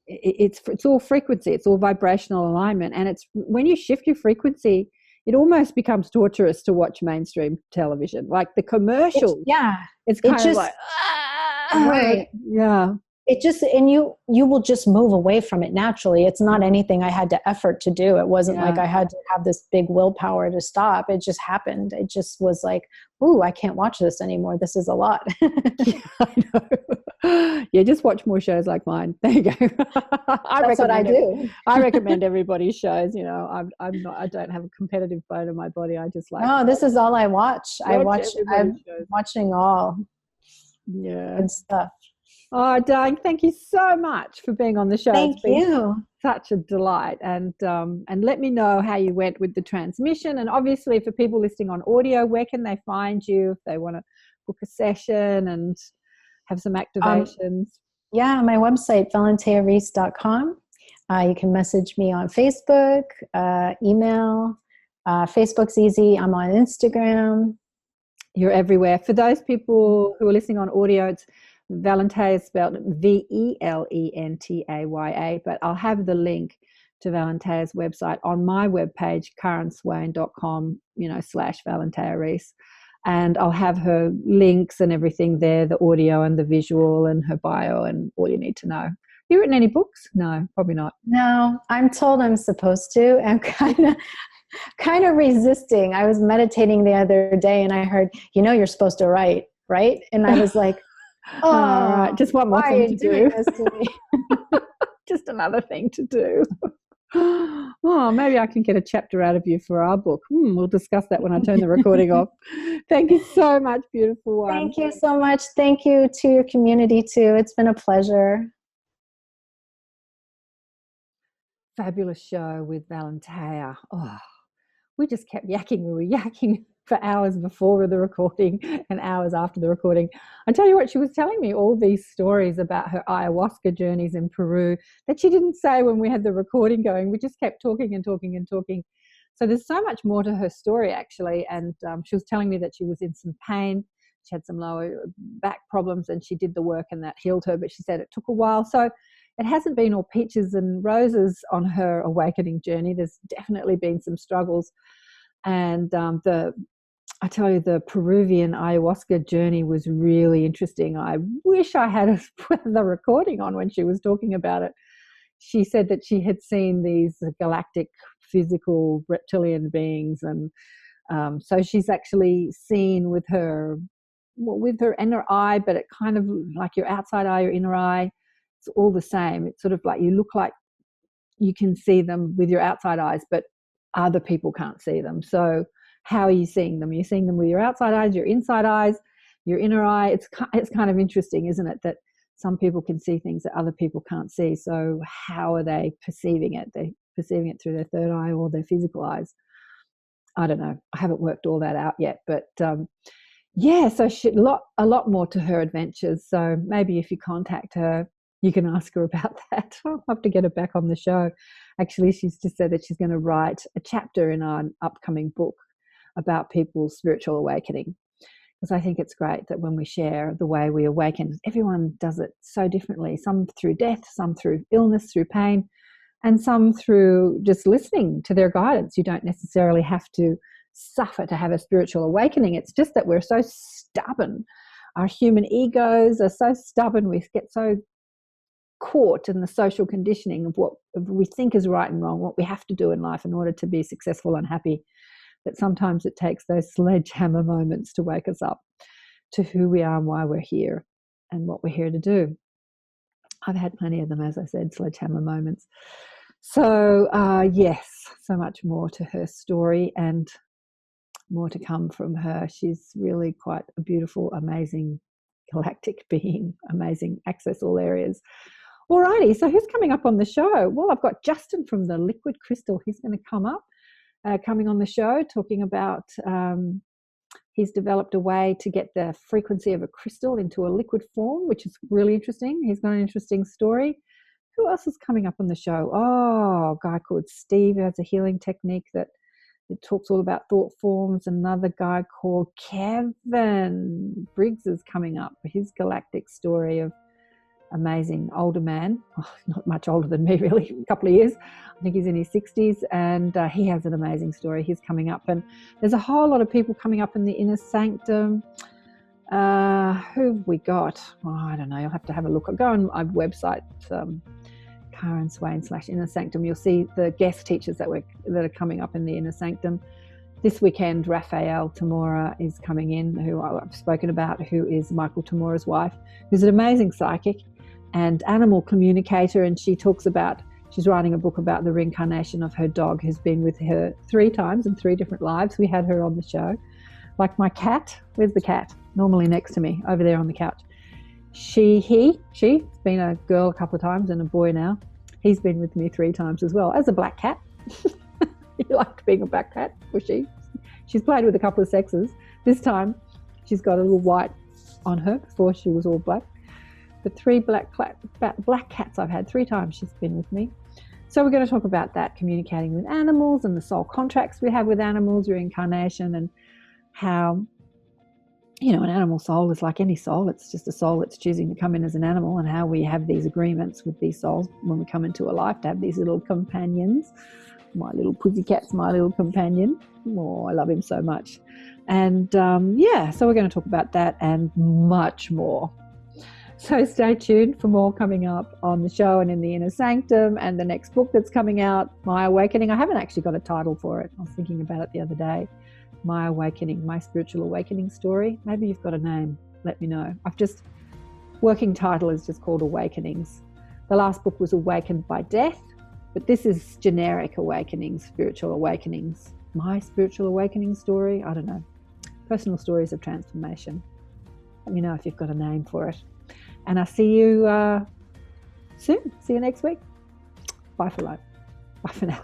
It's all frequency. It's all vibrational alignment. And it's when you shift your frequency, it almost becomes torturous to watch mainstream television. Like the commercials. It's kind of like, right. Yeah. It just, and you will just move away from it naturally. It's not anything I had to effort to do. It wasn't like I had to have this big willpower to stop. It just happened. It just was like, ooh, I can't watch this anymore. This is a lot. I know. Yeah, just watch more shows like mine. There you go. That's what I do. I recommend everybody's shows. I don't have a competitive bone in my body. I just like. No, this is all I watch. I'm watching all. Yeah. Good stuff. Oh, darling, thank you so much for being on the show. Thank you. Such a delight. And let me know how you went with the transmission. And obviously, for people listening on audio, where can they find you if they want to book a session and have some activations? My website, velentayareece.com. You can message me on Facebook, email. Facebook's easy. I'm on Instagram. You're everywhere. For those people who are listening on audio, it's Velentaya is spelled Velentaya, but I'll have the link to Velentaya's website on my webpage, karenswain.com, /Velentaya Reece. And I'll have her links and everything there, the audio and the visual and her bio and all you need to know. You written any books? No, probably not. No, I'm told I'm supposed to. I'm kind of resisting. I was meditating the other day and I heard, you're supposed to write, right? And I was like, oh, all right, just one more why thing are you to doing do. this to me? Just another thing to do. Oh, maybe I can get a chapter out of you for our book. We'll discuss that when I turn the recording off. Thank you so much, beautiful one. Thank you so much. Thank you to your community too. It's been a pleasure. Fabulous show with Velentaya. Oh, we just kept yakking. We were yakking for hours before the recording and hours after the recording. I tell you what, she was telling me all these stories about her ayahuasca journeys in Peru that she didn't say when we had the recording going. We just kept talking and talking and talking. So there's so much more to her story, actually. And she was telling me that she was in some pain. She had some lower back problems and she did the work and that healed her, but she said it took a while. So it hasn't been all peaches and roses on her awakening journey. There's definitely been some struggles. And I tell you, the Peruvian ayahuasca journey was really interesting. I wish I had the recording on when she was talking about it. She said that she had seen these galactic physical reptilian beings. And so she's actually seen with her inner eye, but it kind of like your outside eye, your inner eye, it's all the same. It's sort of like you look like you can see them with your outside eyes, but other people can't see them. So how are you seeing them? You're seeing them with your outside eyes, your inside eyes, your inner eye. It's kind of interesting, isn't it, that some people can see things that other people can't see. So how are they perceiving it? They're perceiving it through their third eye or their physical eyes. I don't know. I haven't worked all that out yet, but yeah, so a lot more to her adventures. So maybe if you contact her, you can ask her about that. I'll have to get her back on the show. Actually, she's just said that she's going to write a chapter in our upcoming book about people's spiritual awakening. Because I think it's great that when we share the way we awaken, everyone does it so differently. Some through death, some through illness, through pain, and some through just listening to their guidance. You don't necessarily have to suffer to have a spiritual awakening. It's just that we're so stubborn. Our human egos are so stubborn. We get so caught in the social conditioning of what we think is right and wrong, what we have to do in life in order to be successful and happy, that sometimes it takes those sledgehammer moments to wake us up to who we are and why we're here and what we're here to do. I've had plenty of them, as I said, sledgehammer moments. So yes, so much more to her story and more to come from her. She's really quite a beautiful, amazing galactic being, amazing, access all areas. Alrighty, so who's coming up on the show? Well, I've got Justin from the Liquid Crystal. He's going to come up, coming on the show, talking about he's developed a way to get the frequency of a crystal into a liquid form, which is really interesting. He's got an interesting story. Who else is coming up on the show? Oh, a guy called Steve who has a healing technique that it talks all about thought forms. Another guy called Kevin Briggs is coming up for his galactic story of amazing older man, not much older than me really, a couple of years. I think he's in his 60s and he has an amazing story. He's coming up, and there's a whole lot of people coming up in the Inner Sanctum. Who have we got? Oh, I don't know. You'll have to have a look. I'll go on my website, Karen Swain /Inner Sanctum. You'll see the guest teachers that are coming up in the Inner Sanctum. This weekend, Raphael Tamora is coming in, who I've spoken about, who is Michael Tamora's wife, who's an amazing psychic and animal communicator. And she talks about, she's writing a book about the reincarnation of her dog, who's been with her 3 times in 3 different lives. We had her on the show. Like my cat, where's the cat? Normally next to me, over there on the couch. She's been a girl a couple of times and a boy now. He's been with me 3 times as well, as a black cat. He liked being a black cat, was she? She's played with a couple of sexes. This time she's got a little white on her. Before she was all black. But 3 black cats I've had 3 times she's been with me. So we're going to talk about that, communicating with animals and the soul contracts we have with animals, reincarnation, and how, an animal soul is like any soul. It's just a soul that's choosing to come in as an animal, and how we have these agreements with these souls when we come into a life to have these little companions. My little pussycat's my little companion. Oh, I love him so much. And so we're going to talk about that and much more. So stay tuned for more coming up on the show and in the Inner Sanctum, and the next book that's coming out, My Awakening. I haven't actually got a title for it. I was thinking about it the other day. My Awakening, My Spiritual Awakening Story. Maybe you've got a name. Let me know. Working title is just called Awakenings. The last book was Awakened by Death, but this is generic awakenings, spiritual awakenings. My Spiritual Awakening Story. I don't know. Personal stories of transformation. Let me know if you've got a name for it. And I'll see you soon. See you next week. Bye for now.